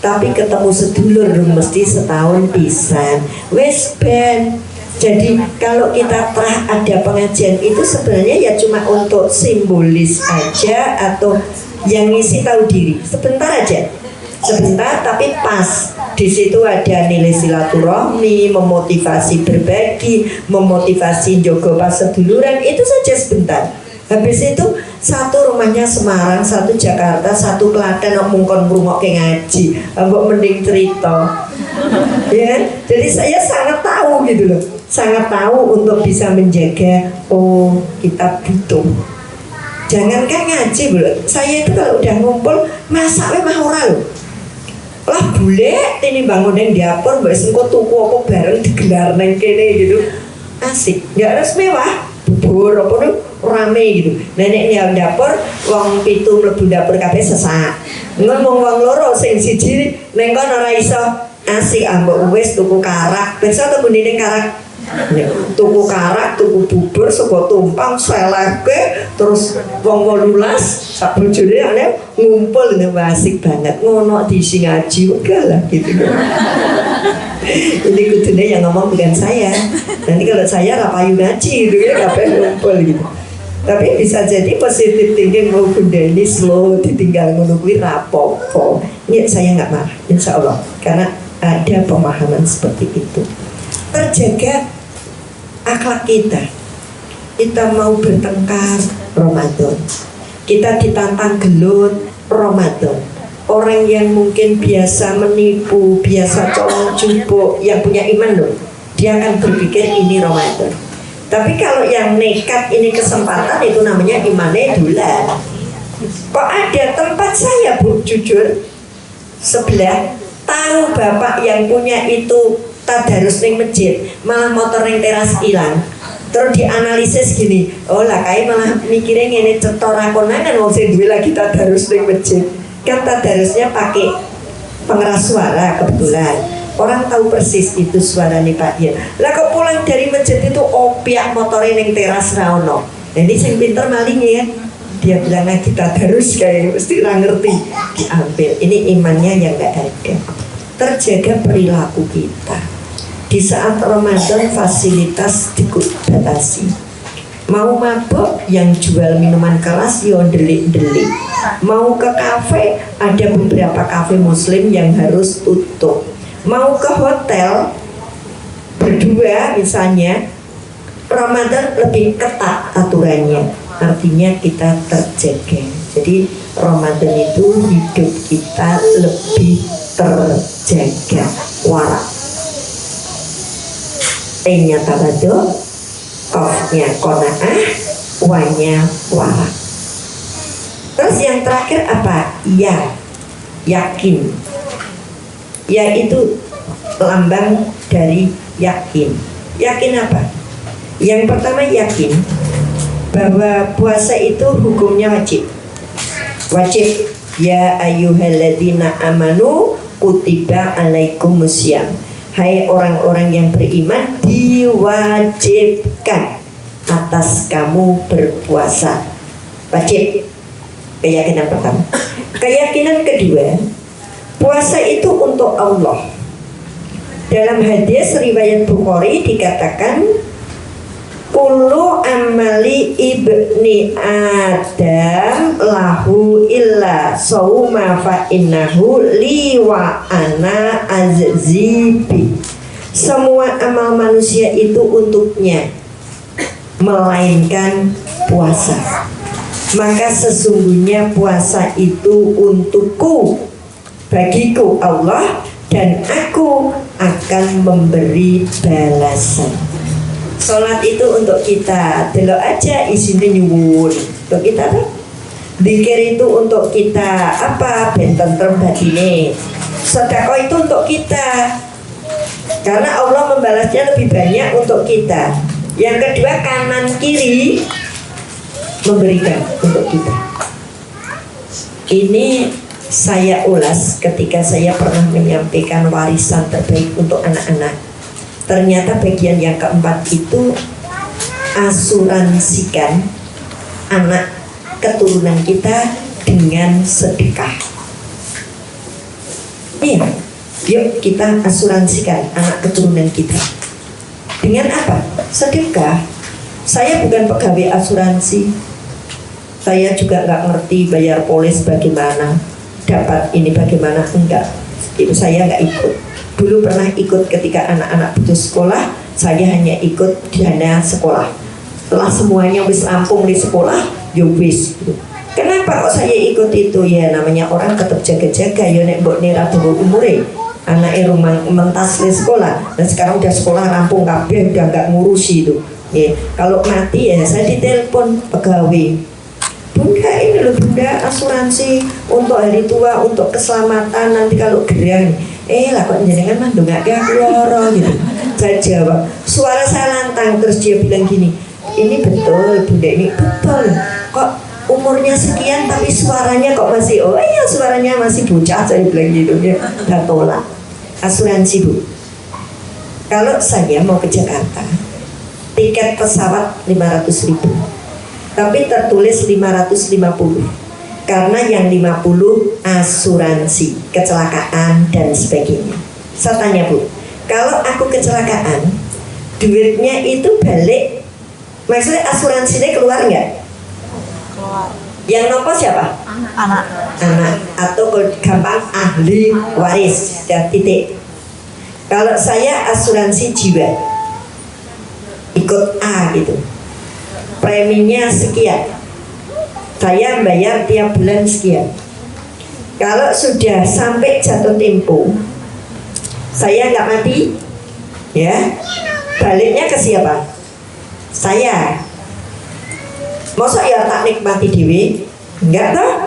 Tapi ketemu sedulur mesti setahun pisan. Wes ben. Jadi kalau kita telah ada pengajian itu sebenarnya ya cuma untuk simbolis aja atau yang ngisi tahu diri. Sebentar aja. Sebentar tapi pas. Di situ ada nilai silaturahmi, memotivasi berbagi, memotivasi jogo pas seduluran, itu saja sebentar. Habis itu satu rumahnya Semarang, satu Jakarta, satu Klaten, ngomong merungok ke ngaji, mbok mending cerita. Ya, jadi saya sangat tahu gitu loh, sangat tahu untuk bisa menjaga. Oh, kita butuh. Jangankan ngaji bro, saya itu kalau udah ngumpul masak mah ora loh. Lah boleh ini bangun yang dapur mbak sengko tuku apa bareng digelar neng kene gitu, asik, nggak harus mewah, bubur apa tuh rame gitu. Nenek yang dapur wong pitu mlebu dapur kabeh sesak, ngomong wong loro sing siji neng kono ora iso, asik ambek wis tuku karak, besok temune ning karak. Tuku karak, tuku bubur, sego tumpang, seleke, terus wong 18 sak bojone ana ngumpul ngene asik banget ngono diisi ngaji uga lah gitu. Ini kudune yang ngomong bukan saya. Nanti kalau saya ra payu ngaji gitu ya kabeh ngumpul gitu. Tapi bisa jadi positif thinking mau Bunda ini slow ditinggal ngono kuwi rapopo. Ini saya nggak marah insya Allah karena ada pemahaman seperti itu. Terjaga akhlak kita mau bertengkar Ramadan, kita ditantang gelut Ramadan. Orang yang mungkin biasa menipu, biasa colong jupuk, yang punya iman loh, dia akan berpikir ini Ramadan. Tapi kalau yang nekat ini kesempatan, itu namanya imannya dolan. Kok ada tempat saya bu, jujur sebelah tahu bapak yang punya itu tadarus ning masjid, malah motor ning teras hilang. Terus dianalisis gini, oh lah kayak malah mikirnya ngene cetora konangan wong sing duwe lagi tadarus ning masjid. Kan tadarusnya pakai pengeras suara kebetulan. Orang tahu persis itu suaranya Pak Yen. Lah kok pulang dari masjid itu opiak motornya ning teras ra ono. Jadi sing pinter malingnya ya. Dia bilang lagi tadarus kayak mesti ra ngerti. Diambil. Ini imannya yang enggak ada. Terjaga perilaku kita. Di saat Ramadan fasilitas dibatasi. Mau mabuk yang jual minuman keras yo delik-delik. Mau ke kafe, ada beberapa kafe muslim yang harus tutup. Mau ke hotel berdua misalnya, Ramadan lebih ketat aturannya. Artinya kita terjaga. Jadi Ramadan itu hidup kita lebih terjaga. Warak. T-nya tawadhu, Qaf-nya qanaah, W-nya warak. Terus yang terakhir apa? Ya, yakin. Ya itu lambang dari yakin. Yakin apa? Yang pertama yakin bahwa puasa itu hukumnya wajib. Wajib. Ya ayyuhalladzina amanu kutiba alaikumusiyam. Hai orang-orang yang beriman, diwajibkan atas kamu berpuasa. Wajib. Keyakinan pertama. Keyakinan kedua, puasa itu untuk Allah. Dalam hadis riwayat Bukhari dikatakan, kullu amali ibni Adam lahu illa sauma fa innahu li wa ana azzibi. Semua amal manusia itu untuknya, melainkan puasa. Maka sesungguhnya puasa itu untukku, bagiku Allah, dan aku akan memberi balasan. Sholat itu untuk kita, delok aja isinya nyuwun. Untuk kita apa? Dzikir itu untuk kita apa? Ben tentrem batine. Sedekah itu untuk kita. Karena Allah membalasnya lebih banyak untuk kita. Yang kedua, kanan kiri memberikan untuk kita. Ini saya ulas ketika saya pernah menyampaikan warisan terbaik untuk anak-anak. Ternyata bagian yang keempat itu asuransikan anak keturunan kita dengan sedekah. Iya, yuk kita asuransikan anak keturunan kita. Dengan apa? Sedekah. Saya bukan pegawai asuransi. Saya juga nggak ngerti bayar polis bagaimana, dapat ini bagaimana, enggak. Itu saya nggak ikut. Dulu pernah ikut ketika anak-anak putus sekolah, saya hanya ikut dana sekolah. Setelah semuanya wis rampung di sekolah, ya wis. Kenapa kok saya ikut itu? Ya namanya orang tetap jaga-jaga. Ya nek mbok nira dulu umure. Anaknya rumah mentas di sekolah, dan sekarang udah sekolah rampung kabeh, udah nggak ngurusi itu. Ya, kalau mati ya saya ditelepon pegawai. Bunda, ini loh Bunda, asuransi untuk hari tua, untuk keselamatan nanti kalau gerang. Lah kok jenengan mah ndongake aku loro gitu. Saya jawab, suara saya lantang. Terus dia bilang gini, ini betul Bunda, ini betul. Kok umurnya sekian tapi suaranya kok masih, oh iya suaranya masih bocah, saya bilang gitu ya. Dan tolak asuransi Bu. Kalau saya mau ke Jakarta, tiket pesawat 500.000, tapi tertulis 550 karena yang 50 asuransi kecelakaan dan sebagainya. Saya tanya Bu, kalau aku kecelakaan, duitnya itu balik, maksudnya asuransinya keluar nggak? Keluar. Yang nopo siapa? Anak. Anak, atau gampang ahli waris dan titik. Kalau saya asuransi jiwa, ikut A gitu, preminya sekian, saya bayar tiap bulan sekian. Kalau sudah sampai jatuh tempo, saya nggak mati, ya baliknya ke siapa? Saya. Masa ya tak nikmati dewi? Enggak toh?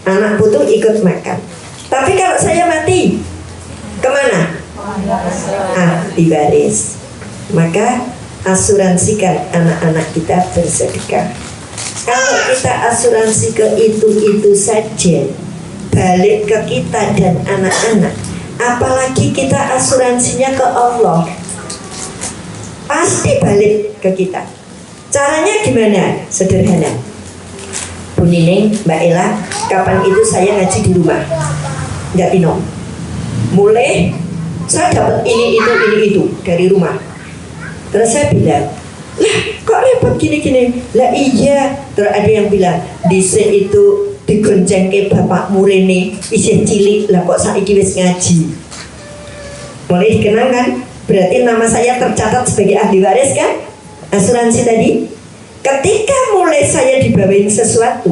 Anak putu ikut makan. Tapi kalau saya mati, kemana? Ahli waris. Maka asuransikan anak-anak kita bersedekah. Kalau kita asuransi ke itu saja, balik ke kita dan anak-anak. Apalagi kita asuransinya ke Allah, pasti balik ke kita. Caranya gimana? Sederhana. Bu Nining, Mbak Ella, kapan itu saya ngaji di rumah? Nggak tinom. Mulai saya dapat ini itu dari rumah. Terus saya bilang, lah kok repot gini-gini? Lah iya. Terus ada yang bilang, dhisik itu digonceng ke bapak murene isih cilik, lah kok saiki wis ngaji. Mulai dikenal kan? Berarti nama saya tercatat sebagai ahli waris kan? Asuransi tadi. Ketika mulai saya dibawain sesuatu,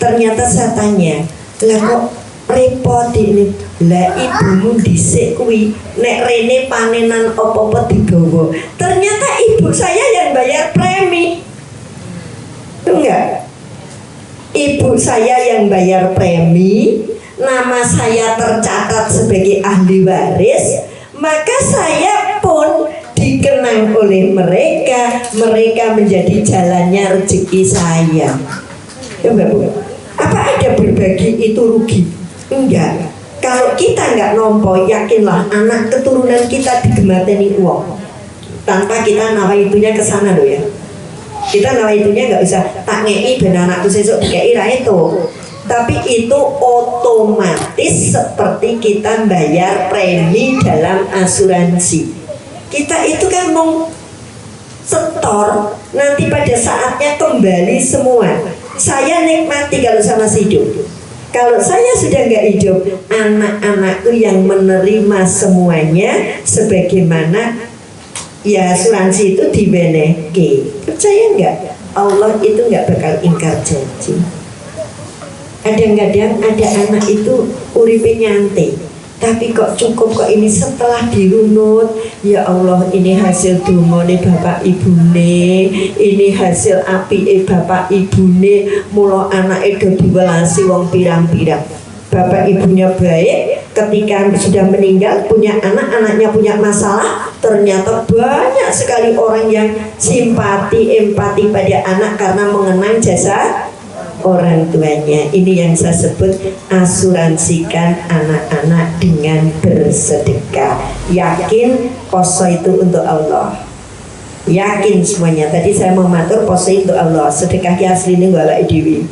ternyata saya tanya, lah kok repot ini? Lah ibumu dhisik kuwi nek rene panenan apa-apa digawa. Ternyata ibu saya yang bayar premi. Enggak. Ibu saya yang bayar premi, nama saya tercatat sebagai ahli waris, maka saya pun dikenang oleh mereka. Mereka menjadi jalannya rezeki saya. Coba Bu, apa ada berbagi itu rugi? Enggak. Kalau kita nggak nompo, yakinlah anak keturunan kita digemateni uang. Tanpa kita nawa itunya ke sana loh ya. Kita nawa itunya nggak bisa tak ngei ben anakku sesuk dikei ra itu. Tapi itu otomatis seperti kita bayar premi dalam asuransi. Kita itu kan mau setor, nanti pada saatnya kembali semua. Saya nikmati kalau sama masih hidup. Kalau saya sudah nggak hidup, anak-anakku yang menerima semuanya sebagaimana ya asuransi itu dibeneke. Percaya nggak? Allah itu nggak bakal ingkar janji. Kadang-kadang ada anak itu uripe nyantai, tapi kok cukup kok ini setelah dirunut, ya Allah ini hasil dungane bapak ibune, ini hasil apike bapak ibune, mula anake do diwelasi wong pirang-pirang. Bapak ibunya baik, ketika sudah meninggal, punya anak, anaknya punya masalah, ternyata banyak sekali orang yang simpati, empati pada anak karena mengenang jasa orang tuanya. Ini yang saya sebut asuransikan anak-anak dengan bersedekah. Yakin poso itu untuk Allah. Yakin semuanya. Tadi saya mau matur poso itu untuk Allah. Sedekah ki asline nggo awake dhewe.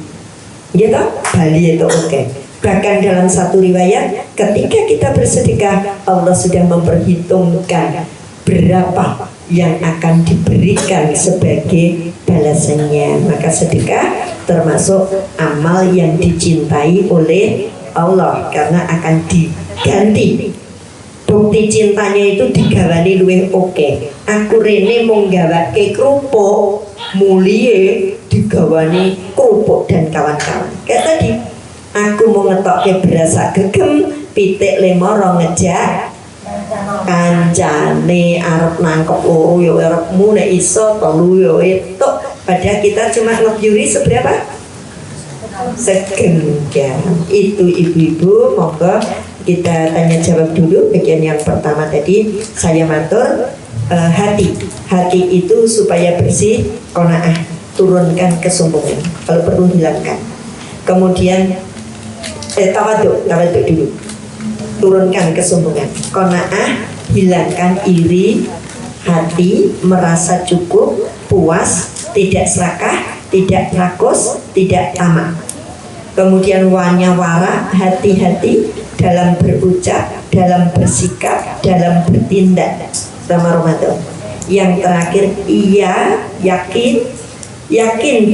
Gitu? Bali itu oke. Bahkan dalam satu riwayat, ketika kita bersedekah, Allah sudah memperhitungkan berapa yang akan diberikan sebagai balasannya. Maka sedekah termasuk amal yang dicintai oleh Allah karena akan diganti. Bukti cintanya itu digawani luwih oke. Aku rene mung gawake kerupuk, mulie digawani kerupuk dan kawan-kawan. Kayak tadi, aku mau ngetokke beras gegem, pitik lemoro ngejak kancane arep nangkep loro ya arepmu nek iso telu ya etuk. Padahal kita cuma ngebyuri seberapa? Segenggam. Itu ibu-ibu, monggo kita tanya jawab dulu bagian yang pertama tadi. Saya matur hati itu supaya bersih, qanaah, turunkan kesombongan, kalau perlu hilangkan. Kemudian tawaduk dulu, turunkan kesombongan, qanaah, hilangkan iri hati, merasa cukup, puas, tidak serakah, tidak rakus, tidak tamak. Kemudian wanyawara, hati-hati dalam berucap, dalam bersikap, dalam bertindak. Sama Ramadan. Yang terakhir, iya, yakin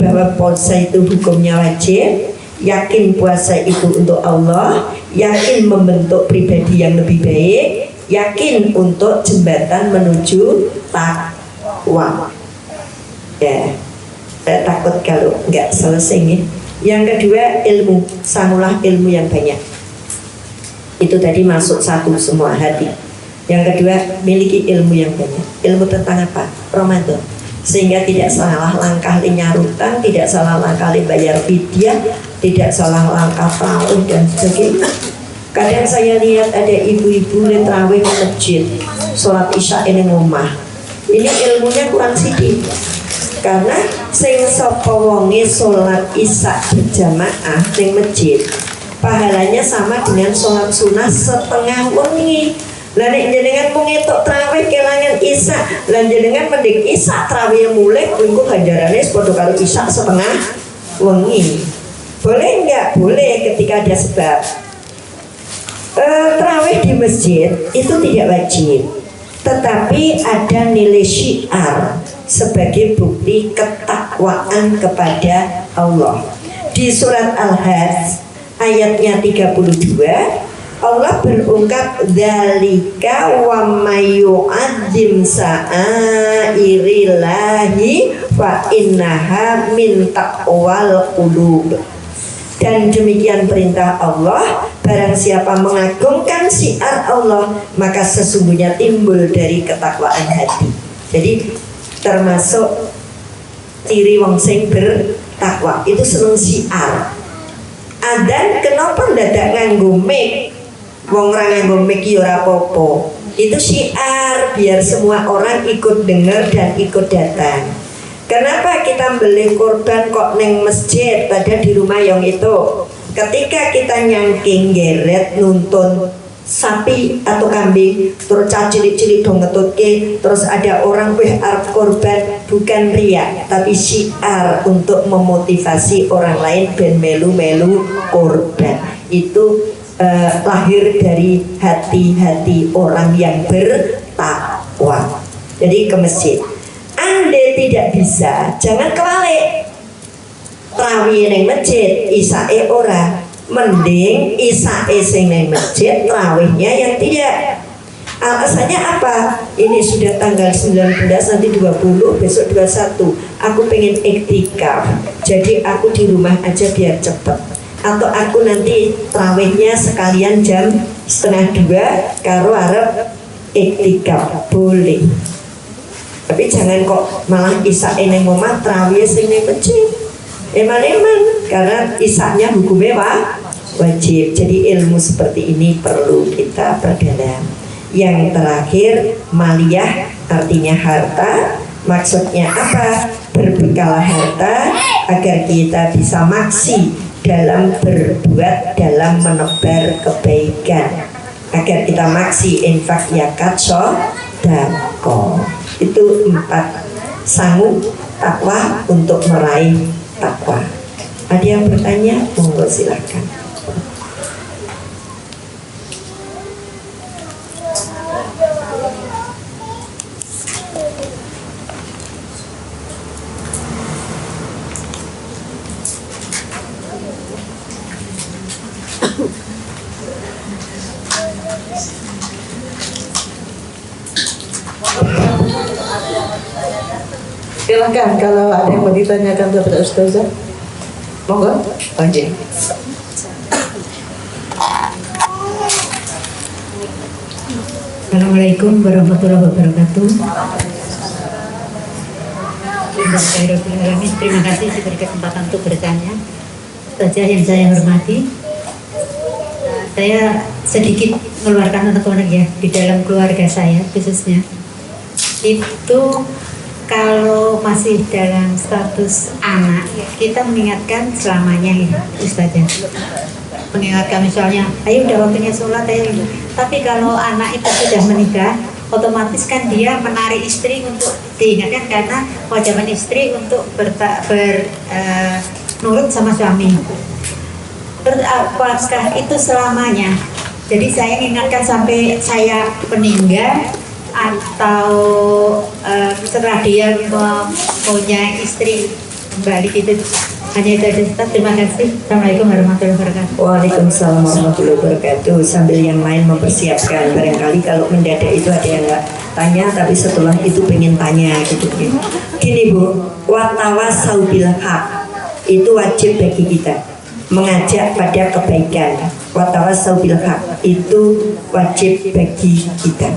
bahwa puasa itu hukumnya wajib, yakin puasa itu untuk Allah, yakin membentuk pribadi yang lebih baik, yakin untuk jembatan menuju takwa. Ya, saya takut kalau nggak selesai nih. Yang kedua, ilmu, sangulah ilmu yang banyak. Itu tadi masuk satu semua hati. Yang kedua, miliki ilmu yang banyak. Ilmu tentang apa? Ramadan. Sehingga tidak salah langkah nyarutan, tidak salah langkah bayar fidyah, tidak salah langkah tarawih dan sebagainya. Kadang saya lihat ada ibu-ibu tarawih di masjid, sholat isya ini ngomah. Ini ilmunya kurang sidik. Karena sing sapa wonge sholat isya berjamaah ning masjid, pahalanya sama dengan sholat sunnah setengah wengi. Lah nek jenengan mung ngetok tarawih kelangan isya, lan jenengan mending isya tarawih mulai engko ganjarane padha karo isya setengah wengi. Boleh enggak? Boleh ketika ada sebab. Tarawih di masjid itu tidak wajib, tetapi ada nilai syiar sebagai bukti ketakwaan kepada Allah. Di surat Al-Hajj ayatnya 32, Allah berungkap dzalika wa may yu'azzim sa'airillahi fa innaha min taqwal qulub. Dan demikian perintah Allah, barang siapa mengagungkan syiar Allah, maka sesungguhnya timbul dari ketakwaan hati. Jadi termasuk ciri wong sing bertakwa itu seneng syiar. Adzan kenapa ndadak nganggo mic? Wong ora nganggo mic ya ora apa-apa. Itu syiar biar semua orang ikut dengar dan ikut datang. Kenapa kita beli korban kok neng masjid pada di rumah yang itu? Ketika kita nyangking geret nuntun sapi atau kambing, terus cilik-cilik dong ngetutke, terus ada orang arep korban, bukan riya tapi syiar untuk memotivasi orang lain ben melu-melu korban. Itu lahir dari hati-hati orang yang bertakwa. Jadi ke masjid. Anda tidak bisa, jangan kebalik. Tarawih neng masjid, isae ora. Mending isae sing neng masjid, tarawihnya yang tidak. Alasannya apa? Ini sudah tanggal 19, nanti 20, besok 21. Aku pengen iktikaf, jadi aku di rumah aja biar cepet. Atau aku nanti tarawihnya sekalian jam 1:30 karo arep iktikaf, boleh. Tapi jangan kok malah isake ning omah tarawih sing ning masjid. Eman-eman karena isaknya hukumnya wajib. Jadi ilmu seperti ini perlu kita perdalam. Yang terakhir, maliyah artinya harta. Maksudnya apa? Berbekalah harta agar kita bisa maksi dalam berbuat, dalam menebar kebaikan, agar kita maksi infak, zakat, sedekah. Itu 4 sangu takwa untuk meraih takwa. Ada yang bertanya? Monggo silakan. Silakan kalau ada yang mau ditanyakan kepada Ustazah. Monggo. Oke. Assalamualaikum warahmatullahi wabarakatuh. Terima kasih diberi kesempatan untuk bertanya. Saja yang saya hormati, saya sedikit mengeluarkan anak-anak ya di dalam keluarga saya khususnya. Itu kalau masih dalam status anak, kita mengingatkan selamanya ya Ustazah. Mengingatkan misalnya, ayo udah waktunya sholat, ayo. Tapi kalau anak itu sudah menikah, otomatis kan dia menarik istri untuk diingatkan karena kewajiban istri untuk nurut sama suami. Apakah itu selamanya? Jadi saya ingatkan sampai saya meninggal atau setelah dia punya istri kembali gitu. Hanya itu aja Ustaz. Terima kasih. Assalamualaikum warahmatullahi wabarakatuh. Waalaikumsalam warahmatullahi wabarakatuh. Sambil yang lain mempersiapkan, barangkali kalau mendadak itu ada yang nggak tanya tapi setelah itu pengen tanya gitu. Gini Bu, watawasau bil haq itu wajib bagi kita, mengajak pada kebaikan. Watawasau bil haq itu wajib bagi kita.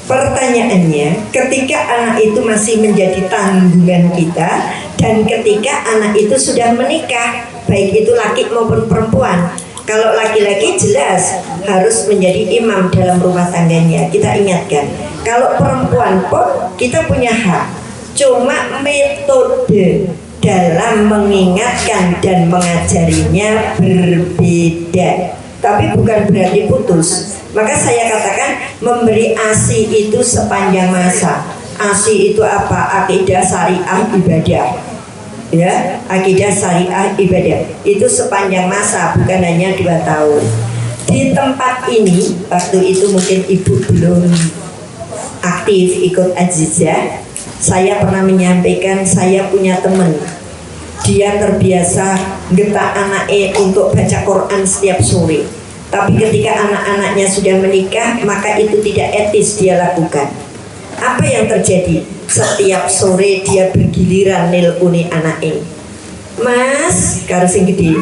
Pertanyaannya, ketika anak itu masih menjadi tanggungan kita dan ketika anak itu sudah menikah, baik itu laki maupun perempuan. Kalau laki-laki jelas harus menjadi imam dalam rumah tangganya, kita ingatkan. Kalau perempuan pun kita punya hak, cuma metode dalam mengingatkan dan mengajarinya berbeda. Tapi bukan berarti putus. Maka saya katakan memberi ASI itu sepanjang masa. ASI itu apa? Akidah syariah ibadah. Ya, akidah syariah ibadah. Itu sepanjang masa, bukan hanya 2 tahun. Di tempat ini, waktu itu mungkin ibu belum aktif ikut Azizah. Saya pernah menyampaikan saya punya teman. Dia terbiasa getak anaknya untuk baca Quran setiap sore. Tapi ketika anak-anaknya sudah menikah, maka itu tidak etis dia lakukan. Apa yang terjadi? Setiap sore dia bergiliran niluni anaknya. Mas, karo sing gede,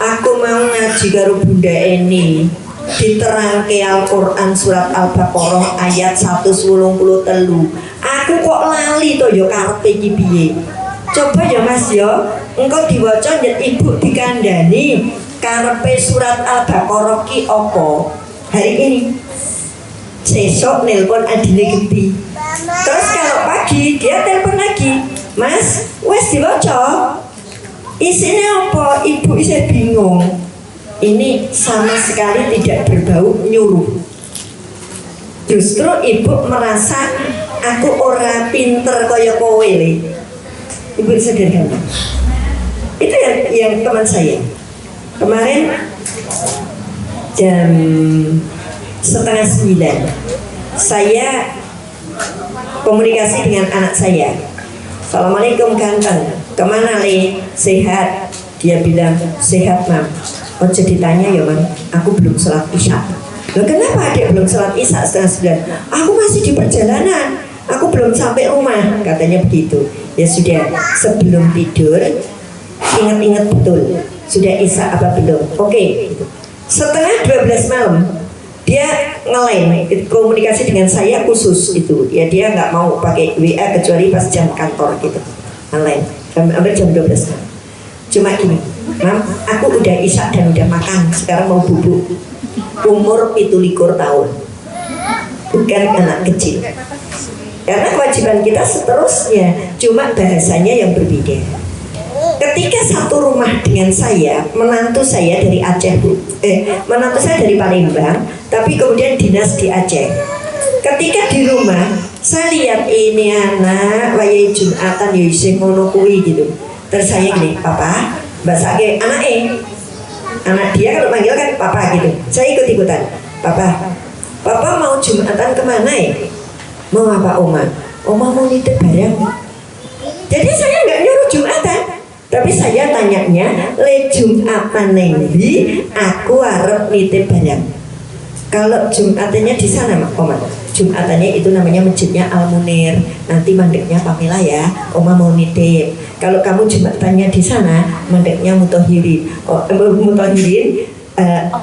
aku mau ngaji karo bunda ini. Diterangke Al-Quran surat Al-Baqarah ayat 183. Aku kok lali to yo karepe iki piye? Coba ya Mas ya, engkau diwaca njet ibu dikandani karepe surat Al-Baqarah ki apa? Hari ini sesok nelpon adine gede. Terus kalau pagi dia telepon lagi, Mas, wes diwaca? Isinya apa? Ibu isih bingung. Ini sama sekali tidak berbau nyuruh. Justru ibu merasa aku ora pinter kaya kowe le. Ibu sederhana. Itu yang teman saya kemarin jam 8:30 saya komunikasi dengan anak saya. Assalamualaikum ganteng, kemana le? Sehat? Dia bilang sehat mam. Ojo ditanya ya mam, aku belum sholat isya. Loh kenapa adik belum sholat isya 8:30? Aku masih di perjalanan, aku belum sampai rumah, katanya begitu. Ya sudah, sebelum tidur ingat-ingat betul sudah isya apa belum. Oke. Setengah 12 malam dia ngelain komunikasi dengan saya khusus itu ya, dia nggak mau pakai WA kecuali pas jam kantor gitu, ngelain hampir jam 12 malam. Cuma gini, Mam, aku udah isak dan udah makan, sekarang mau bubuk. Umur 17 tahun, bukan anak kecil. Karena kewajiban kita seterusnya, cuma bahasanya yang berbeda. Ketika satu rumah dengan saya, menantu saya dari Aceh, menantu saya dari Palembang, tapi kemudian dinas di Aceh. Ketika di rumah, saya lihat ini anak wayai Jumatan ya isih ngono kuwi gitu. Terus saya gini, papa, bahasa anak dia kalau panggil kan papa gitu. Saya ikut-ikutan, papa mau Jumatan kemana ya? Mau apa Oma? Oma mau nitip barang. Jadi saya nggak nyuruh Jumatan, tapi saya tanyanya, le Jumatan nendi, aku arep nitip barang. Kalau Jumatannya di sana, Oma. Jumatannya itu namanya masjidnya Al Munir. Nanti mandeknya Pamela ya. Oma mau nitip. Kalau kamu Jumatannya di sana, mandeknya Mutohirin.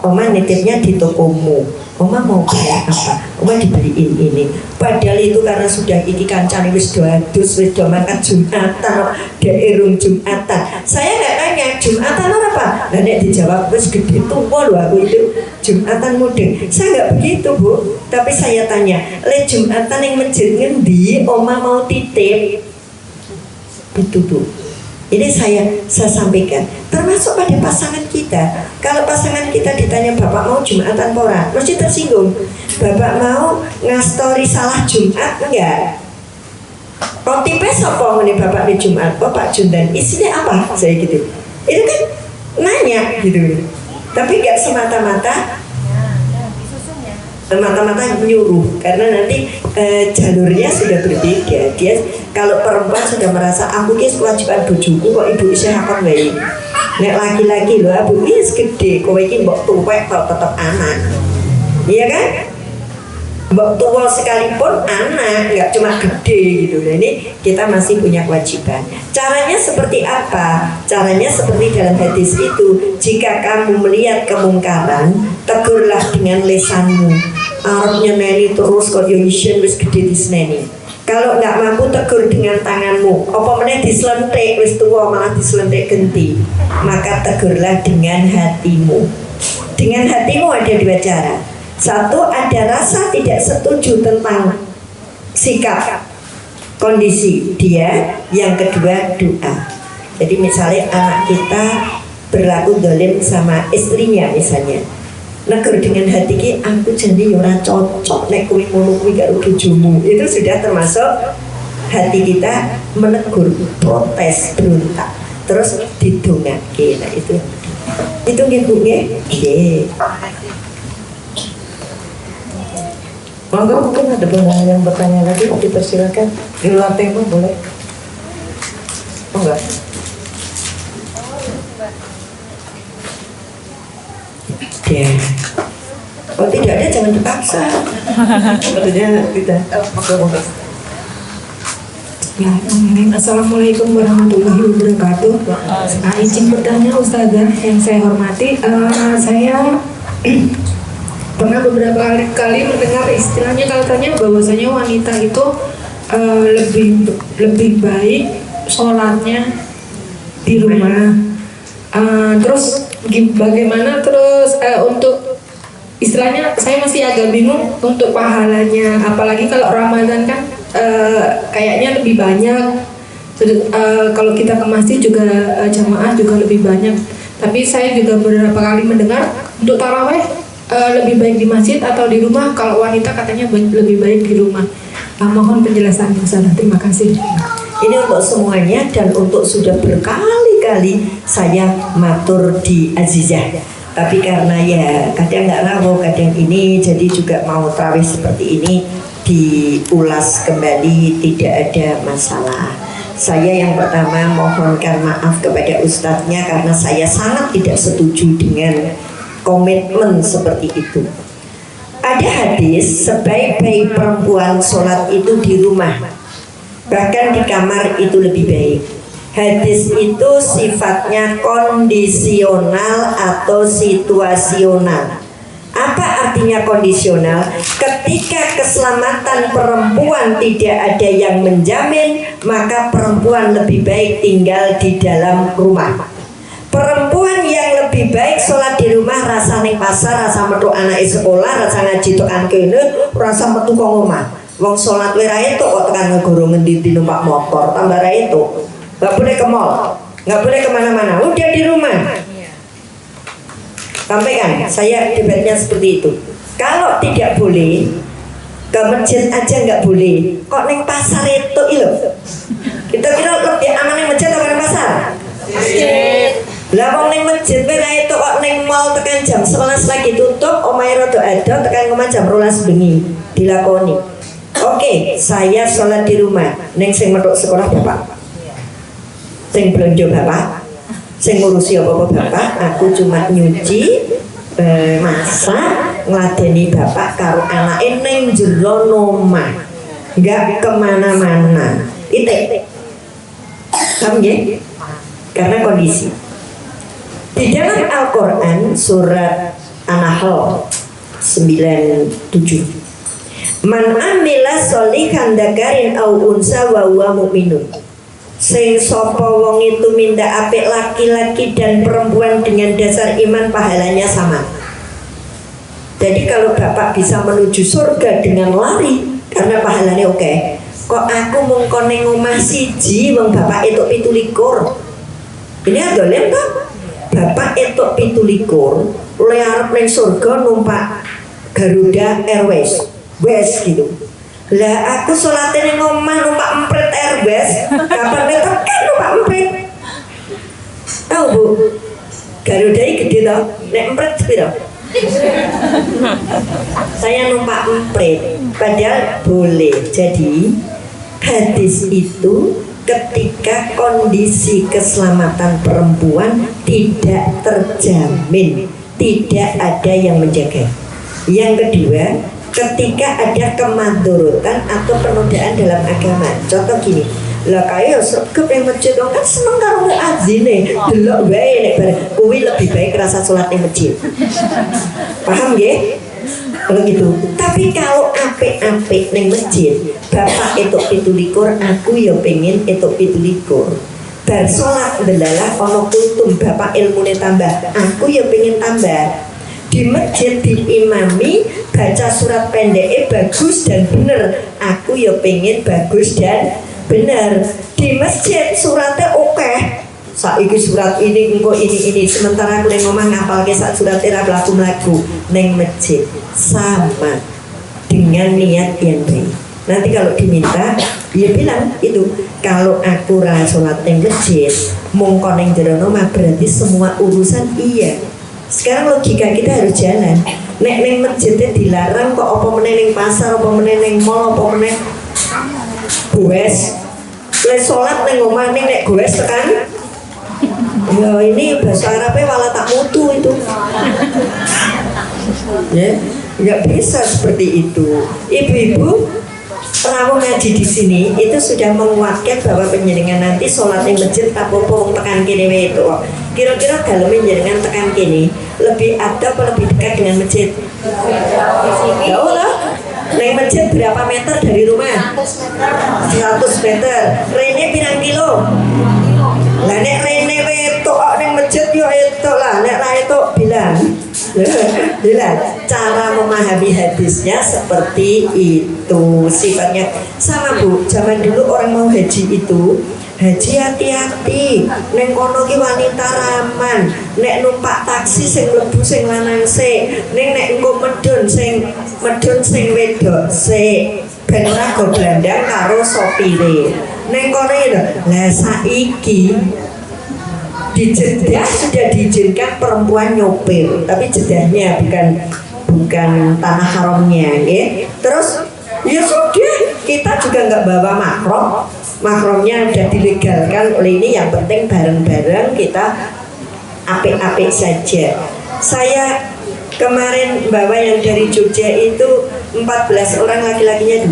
Oma nitipnya di tokomu. Oma mau kayak apa? Oma dibeliin ini. Padahal itu karena sudah iki kancane wis do adus, wis do makan Jumatan, daerung Jumatan. Saya nggak tanya Jumatan apa? Nah, nek dijawab wis gede tuwa lho aku itu Jumatan mudeng. Saya nggak begitu Bu, tapi saya tanya, le Jumatan yang masjid ngendi? Oma mau titip. Itu Bu. Ini saya sampaikan, termasuk pada pasangan kita. Kalau pasangan kita ditanya bapak mau Jumatan pora, mesti tersinggung. Bapak mau ngastori salah Jumat enggak? Kotipe sapa ngene bapak di Jumat? Oh Pak Jundan, isinya apa? Saya gitu. Itu kan nanya gitu. Tapi enggak semata-mata nyuruh, karena nanti jalurnya sudah berbeda. Dia kalau perempuan sudah merasa aku kis kewajiban bojoku kok ibu isih hakon wae. Nek laki-laki lho abu wis gede kowe iki mbok tuwek kok tetep anak. Iya kan? Mbok tua sekalipun anak, nggak cuma gede gitu. Nah ini kita masih punya kewajiban. Caranya seperti apa? Caranya seperti dalam hadis itu, jika kamu melihat kemungkaran, tegurlah dengan lesanmu. Arabnya neni terus kok yo isin wis gede diseneni. Kalau nggak mampu tegur dengan tanganmu. Apa meneh dislentik wis tua malah dislentik genti. Maka tegurlah dengan hatimu. Dengan hatimu ada dua cara. Satu, ada rasa tidak setuju tentang sikap kondisi dia. Yang kedua, doa. Jadi misalnya anak kita berlaku dolim sama istrinya misalnya, negur dengan hati ki, aku jadi ora cocok nek kuwi ngono kuwi karo bojomu. Itu sudah termasuk hati kita menegur, protes, berontak, terus didongake. Nah itu nggih Bu nggih. Nggih. Monggo, mungkin ada yang bertanya lagi, dipersilakan. Di luar tema boleh. Oh enggak? Ya. Oh tidak ada, jangan dipaksa. Maksudnya tidak. Monggo. Ya, Assalamualaikum warahmatullahi wabarakatuh. Izin bertanya Ustazah yang saya hormati, saya pernah beberapa kali mendengar istilahnya katanya bahwasanya wanita itu lebih baik sholatnya di rumah. Terus bagaimana terus untuk istilahnya saya masih agak bingung untuk pahalanya, apalagi kalau Ramadan kan kayaknya lebih banyak. Kalau kita ke masjid juga jamaah juga lebih banyak. Tapi saya juga beberapa kali mendengar untuk taraweh lebih baik di masjid atau di rumah. Kalau wanita katanya lebih baik di rumah. Mohon penjelasannya Ustazah. Terima kasih. Ini untuk semuanya dan untuk sudah berkali-kali saya matur di Azizah. Tapi karena ya kadang nggak rawuh, kadang ini, jadi juga mau tarawih seperti ini diulas kembali, tidak ada masalah. Saya yang pertama mohonkan maaf kepada ustadznya karena saya sangat tidak setuju dengan komitmen seperti itu. Ada hadis sebaik-baik perempuan sholat itu di rumah, bahkan di kamar itu lebih baik. Hadis itu sifatnya kondisional atau situasional. Apa artinya kondisional? Ketika keselamatan perempuan tidak ada yang menjamin, maka perempuan lebih baik tinggal di dalam rumah. Perempuan yang lebih baik sholat di rumah, rasa ning pasar, rasa metu anak sekolah, rasa ngaji tekan kene, rasa metu kok omah. Wong sholat wae ra entuk kok tekan negoro ngendi numpak motor, tambah ra entuk. Nggak boleh ke mall, nggak boleh kemana-mana, udah di rumah. Sampaikan, saya debatnya seperti itu. Kalau tidak boleh, ke masjid aja nggak boleh. Kok neng pasar itu ilo? Kita kira lebih aman neng masjid atau neng pasar? Masjid. Lah wong neng masjid beda itu kok neng mall tekan jam 11 lagi tutup, omahe rada ada tekan omah jam 12 bengi dilakoni. Oke, saya sholat di rumah. Neng sing metu sekolah bapak. Sing belanja bapak. Sing ngurusi apa-apa bapak, aku cuma nyuci, masak, ngladeni bapak karo anake ning jero omah. Enggak kemana-mana. Titik. Paham ya? Karena kondisi. Di dalam Al-Quran surat An-Nahl 97. Man amila sholihan dzakarin au unsa wa huwa mu'minun. Sing sapa wong itu minta apik laki-laki dan perempuan dengan dasar iman pahalanya sama. Jadi kalau bapak bisa menuju surga dengan lari karena pahalanya oke. Kok aku mung koneng omah siji wong bapak itu 17. Ini adolem toh? Bapak itu 17 le arep ning surga numpak Garuda Airways. Wes gitu. Lah aku sholat ning omah numpak empret Airways, kapan tekan numpak empret? Tahu Bu? Garuda iki gede toh, nek empret sepiro? Saya numpak empret, padahal boleh. Jadi hadis itu ketika kondisi keselamatan perempuan tidak terjamin, tidak ada yang menjaga. Yang kedua, ketika ada kemadharatan atau penodaan dalam agama. Contoh gini, lah kaya sregep yang masjid kan seneng karo azine, delok wae nek bareng kuwi lebih baik rasa salat ning masjid. Paham nggih? Kalau gitu. Tapi kalau apik-apik ning masjid, bapak itu 17, aku ya pengen itu 17. Bar salat delalah ana kultum, bapak ilmune tambah, aku ya pengen tambah. Di masjid diimami baca surat pendeknya bagus dan bener, aku ya pengen bagus dan bener. Di masjid suratnya oke, saiki surat ini engko ini, sementara aku neng ngomong ngapalke sak suratnya ra mlaku neng masjid sama dengan niat yang baik. Nanti kalau diminta, dia bilang itu kalau aku ra sholat neng masjid, mung neng jero omah berarti semua urusan iya. Sekarang logika kita harus jalan. Nek neng masjidnya dilarang kok apa meneh ning pasar, apa meneh ning mall, apa meneh goes. Le sholat neng omah ning nek goes tekan. Ya ini bahasa Arabnya malah tak mutu itu. Ya, nggak bisa seperti itu. Ibu-ibu rawuh ngaji di sini itu sudah menguatkan bahwa penjenengan nanti sholat ning masjid tapopo tekan kene wae itu. Kira-kira kalau penjenengan tekan kene lebih ada apa lebih dekat dengan masjid? Jauh lah. Neng masjid berapa meter dari rumah? 100 meter. Rene pirang kilo? Lah nek rene itu neng masjid yo itu lah, nek ra itu bilang. Bilang cara memahami hadisnya seperti itu. Sifatnya sama Bu. Zaman dulu orang mau haji itu haji hati-hati, neng kono ki wanita raman, nek numpak taksi sing mlebu sing lanang sik, nek engko medun sing wedok sik, ben ora go blandang karo sopire. Neng kono lho, lah saiki di Jeddah sudah diizinkan perempuan nyopir, tapi Jeddahnya bukan tanah haramnya, ya. Terus ya sudah, kita juga nggak bawa makromnya sudah dilegalkan oleh ini. Yang penting bareng-bareng kita apik-apik saja. Saya kemarin bawa yang dari Jogja itu 14 orang, laki-lakinya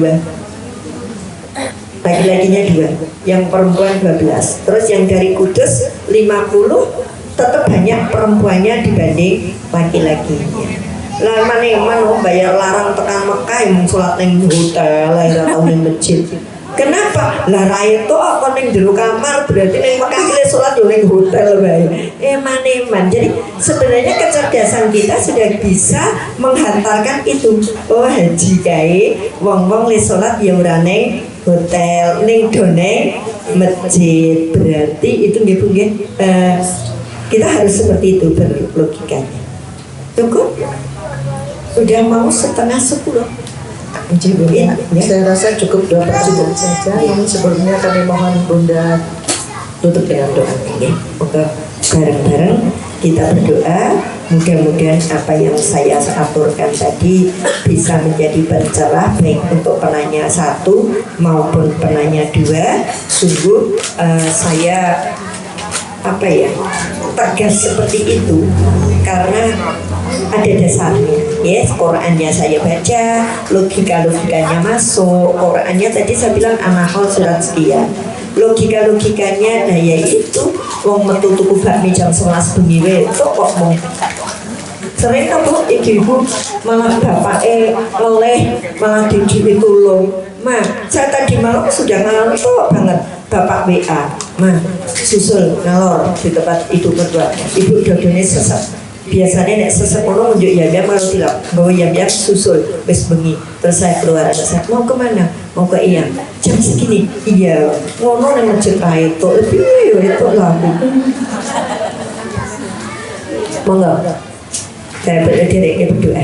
2, yang perempuan 12. Terus yang dari Kudus 50, tetap banyak perempuannya dibanding laki-lakinya. Lah maneman bayar larang tekan Mekah yang sholat ning hotel, ora tau ning masjid. Kenapa? Lah rakyat tuh kok ning jero kamar berarti ning Mekah ki salat yo ning hotel bae. Eman-eman. Jadi sebenarnya kecerdasan kita sudah bisa menghantarkan itu. Oh haji kae wong-wong le salat ya ora ning hotel, ning done masjid. Berarti itu nggih Bu nggih. Kita harus seperti itu berlogikanya. Cukup? Udah mau 9:30. Ya, saya rasa cukup 2 pertanyaan saja. Yang sebelumnya kami mohon Bunda tutup dengan doa. Moga bareng-bareng kita berdoa. Mudah-mudahan apa yang saya aturkan tadi bisa menjadi bercerah baik untuk penanya 1 maupun penanya 2. Sungguh saya tegas seperti itu karena ada dasarnya ya. Qurannya saya baca, logikanya masuk. Qurannya tadi saya bilang An-Nahl surat sekian, logikanya nah yaitu wong metu tuku bakmi jam 11 bengi itu kok mau sering kan Bu ibu malah bapaknya ngeleh malah dijual tulung. Saya tadi malam sudah ngantuk banget, bapak WA, susul ngalor di tempat itu berdua, ibu dodone sesek. Biasanya nek sesek ngono nunjuk ya kalau tidak bawa ya susul wis bengi. Terus saya keluar, saya mau kemana? Mau ke Iyang. Jam segini, iya ngono nek masjid itu lebih itu laku. Monggo saya berdoa.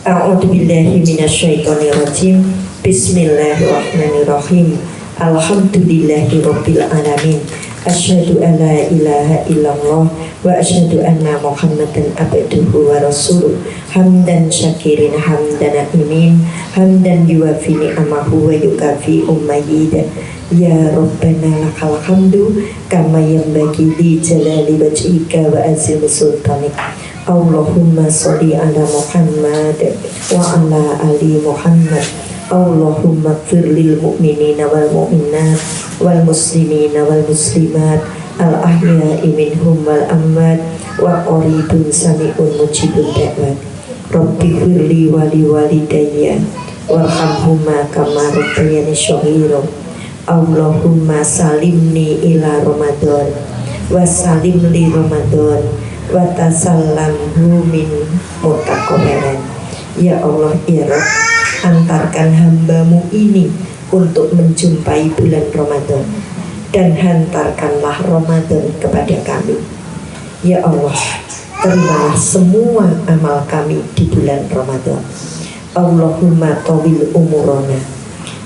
A'udzubillahi minasyaitonirrajim. Bismillahirrahmanirrahim. Alhamdulillahirabbil alamin. Asyhadu an la ilaha illallah wa asyhadu anna Muhammadan abduhu wa rasuluh. Hamdan syakirin hamdan naimin, hamdan yuwafi ni'amahu wa yukafi umayyid. Ya Rabbana lakal hamdu kama yanbaghi li jalali wajhika wa azim sultanik. Allahumma sholli ala Muhammad wa ala ali Muhammad. Allahumma ighfir lil mu'minina wal mu'minat wal muslimina wal muslimat al ahya'i minhum wal amwat wa qaribun sami'un mujibud da'wat. Rabbi firli wali walidayya warhamhuma kama rabbayani shaghira. Allahumma salimni ila Ramadan wa salim li Ramadan wa tasallamhu min mutaqabbalan. Ya Allah ya Rabb, antarkan hambamu ini untuk menjumpai bulan Ramadan dan hantarkanlah Ramadan kepada kami. Ya Allah, terimalah semua amal kami di bulan Ramadan. Allahumma tawil umurana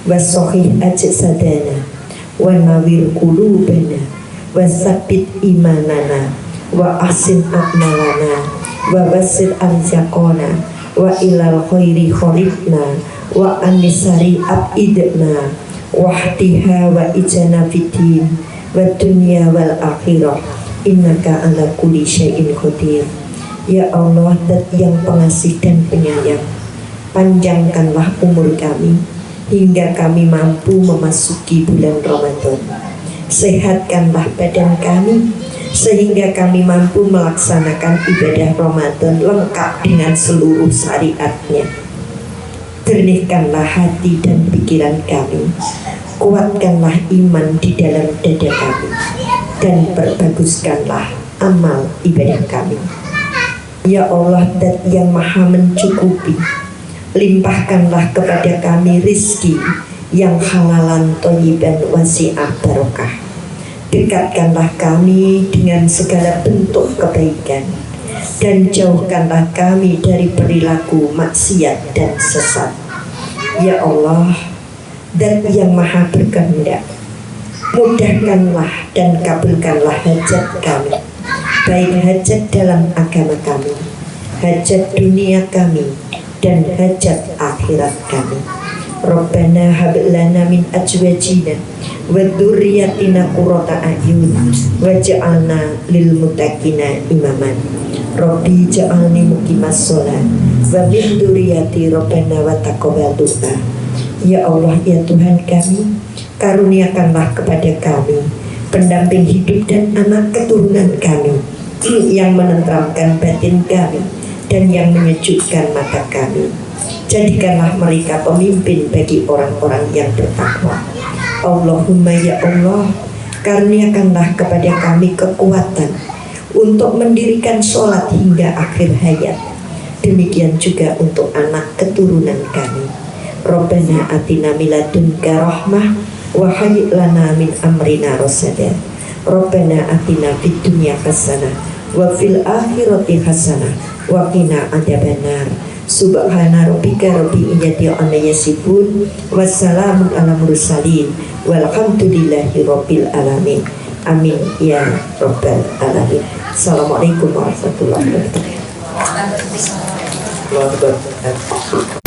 wa sahih ajsadana wa nawir qulubana wa sabbit imanana wa ahsin a'malana wa wasil arzaqana wa ilal khairi kharibna wa anisari abidna wahtiha wa ijana fitin wa dunya wal akhirah innaka ala kulli syai'in qadir. Ya Allah, Dat yang pengasih dan penyayang, panjangkanlah umur kami hingga kami mampu memasuki bulan Ramadan. Sehatkanlah badan kami sehingga kami mampu melaksanakan ibadah Ramadan lengkap dengan seluruh syariatnya. Jernihkanlah hati dan pikiran kami, kuatkanlah iman di dalam dada kami, dan perbaguskanlah amal ibadah kami. Ya Allah, Dat yang maha mencukupi, limpahkanlah kepada kami rizki yang halalan thayyiban wasi'ah barokah. Dekatkanlah kami dengan segala bentuk kebaikan dan jauhkanlah kami dari perilaku maksiat dan sesat. Ya Allah, Dat yang maha berkehendak, mudahkanlah dan kabulkanlah hajat kami, baik hajat dalam agama kami, hajat dunia kami, dan hajat akhirat kami. Rabbana hab lana min azwajina wa dzurriyyatina qurrata a'yun waj'alna lil muttaqina imaman. Rabbi ja'alni muqimas shalah wa min dzurriyyati Rabbana wa taqabbal du'a. Ya Allah, ya Tuhan kami, karuniakanlah kepada kami pendamping hidup dan anak keturunan kami yang menenteramkan batin kami dan yang menyejukkan mata kami. Jadikanlah mereka pemimpin bagi orang-orang yang bertakwa. Allahumma ya Allah, karuniakanlah kepada kami kekuatan untuk mendirikan sholat hingga akhir hayat. Demikian juga untuk anak keturunan kami. Rabbana atina min ladunka rahmah wa hayyi lana min amrina rasada. Rabbana atina fid dunya hasanah wa fil akhirati hasanah wa qina adzabannar. Subhana rabbika rabbil izzati amma yasifun wassalamun ala mursalin walhamdulillahi rabbil alamin. Amin ya rabbal alamin. Assalamualaikum warahmatullahi wabarakatuh. Keluarga.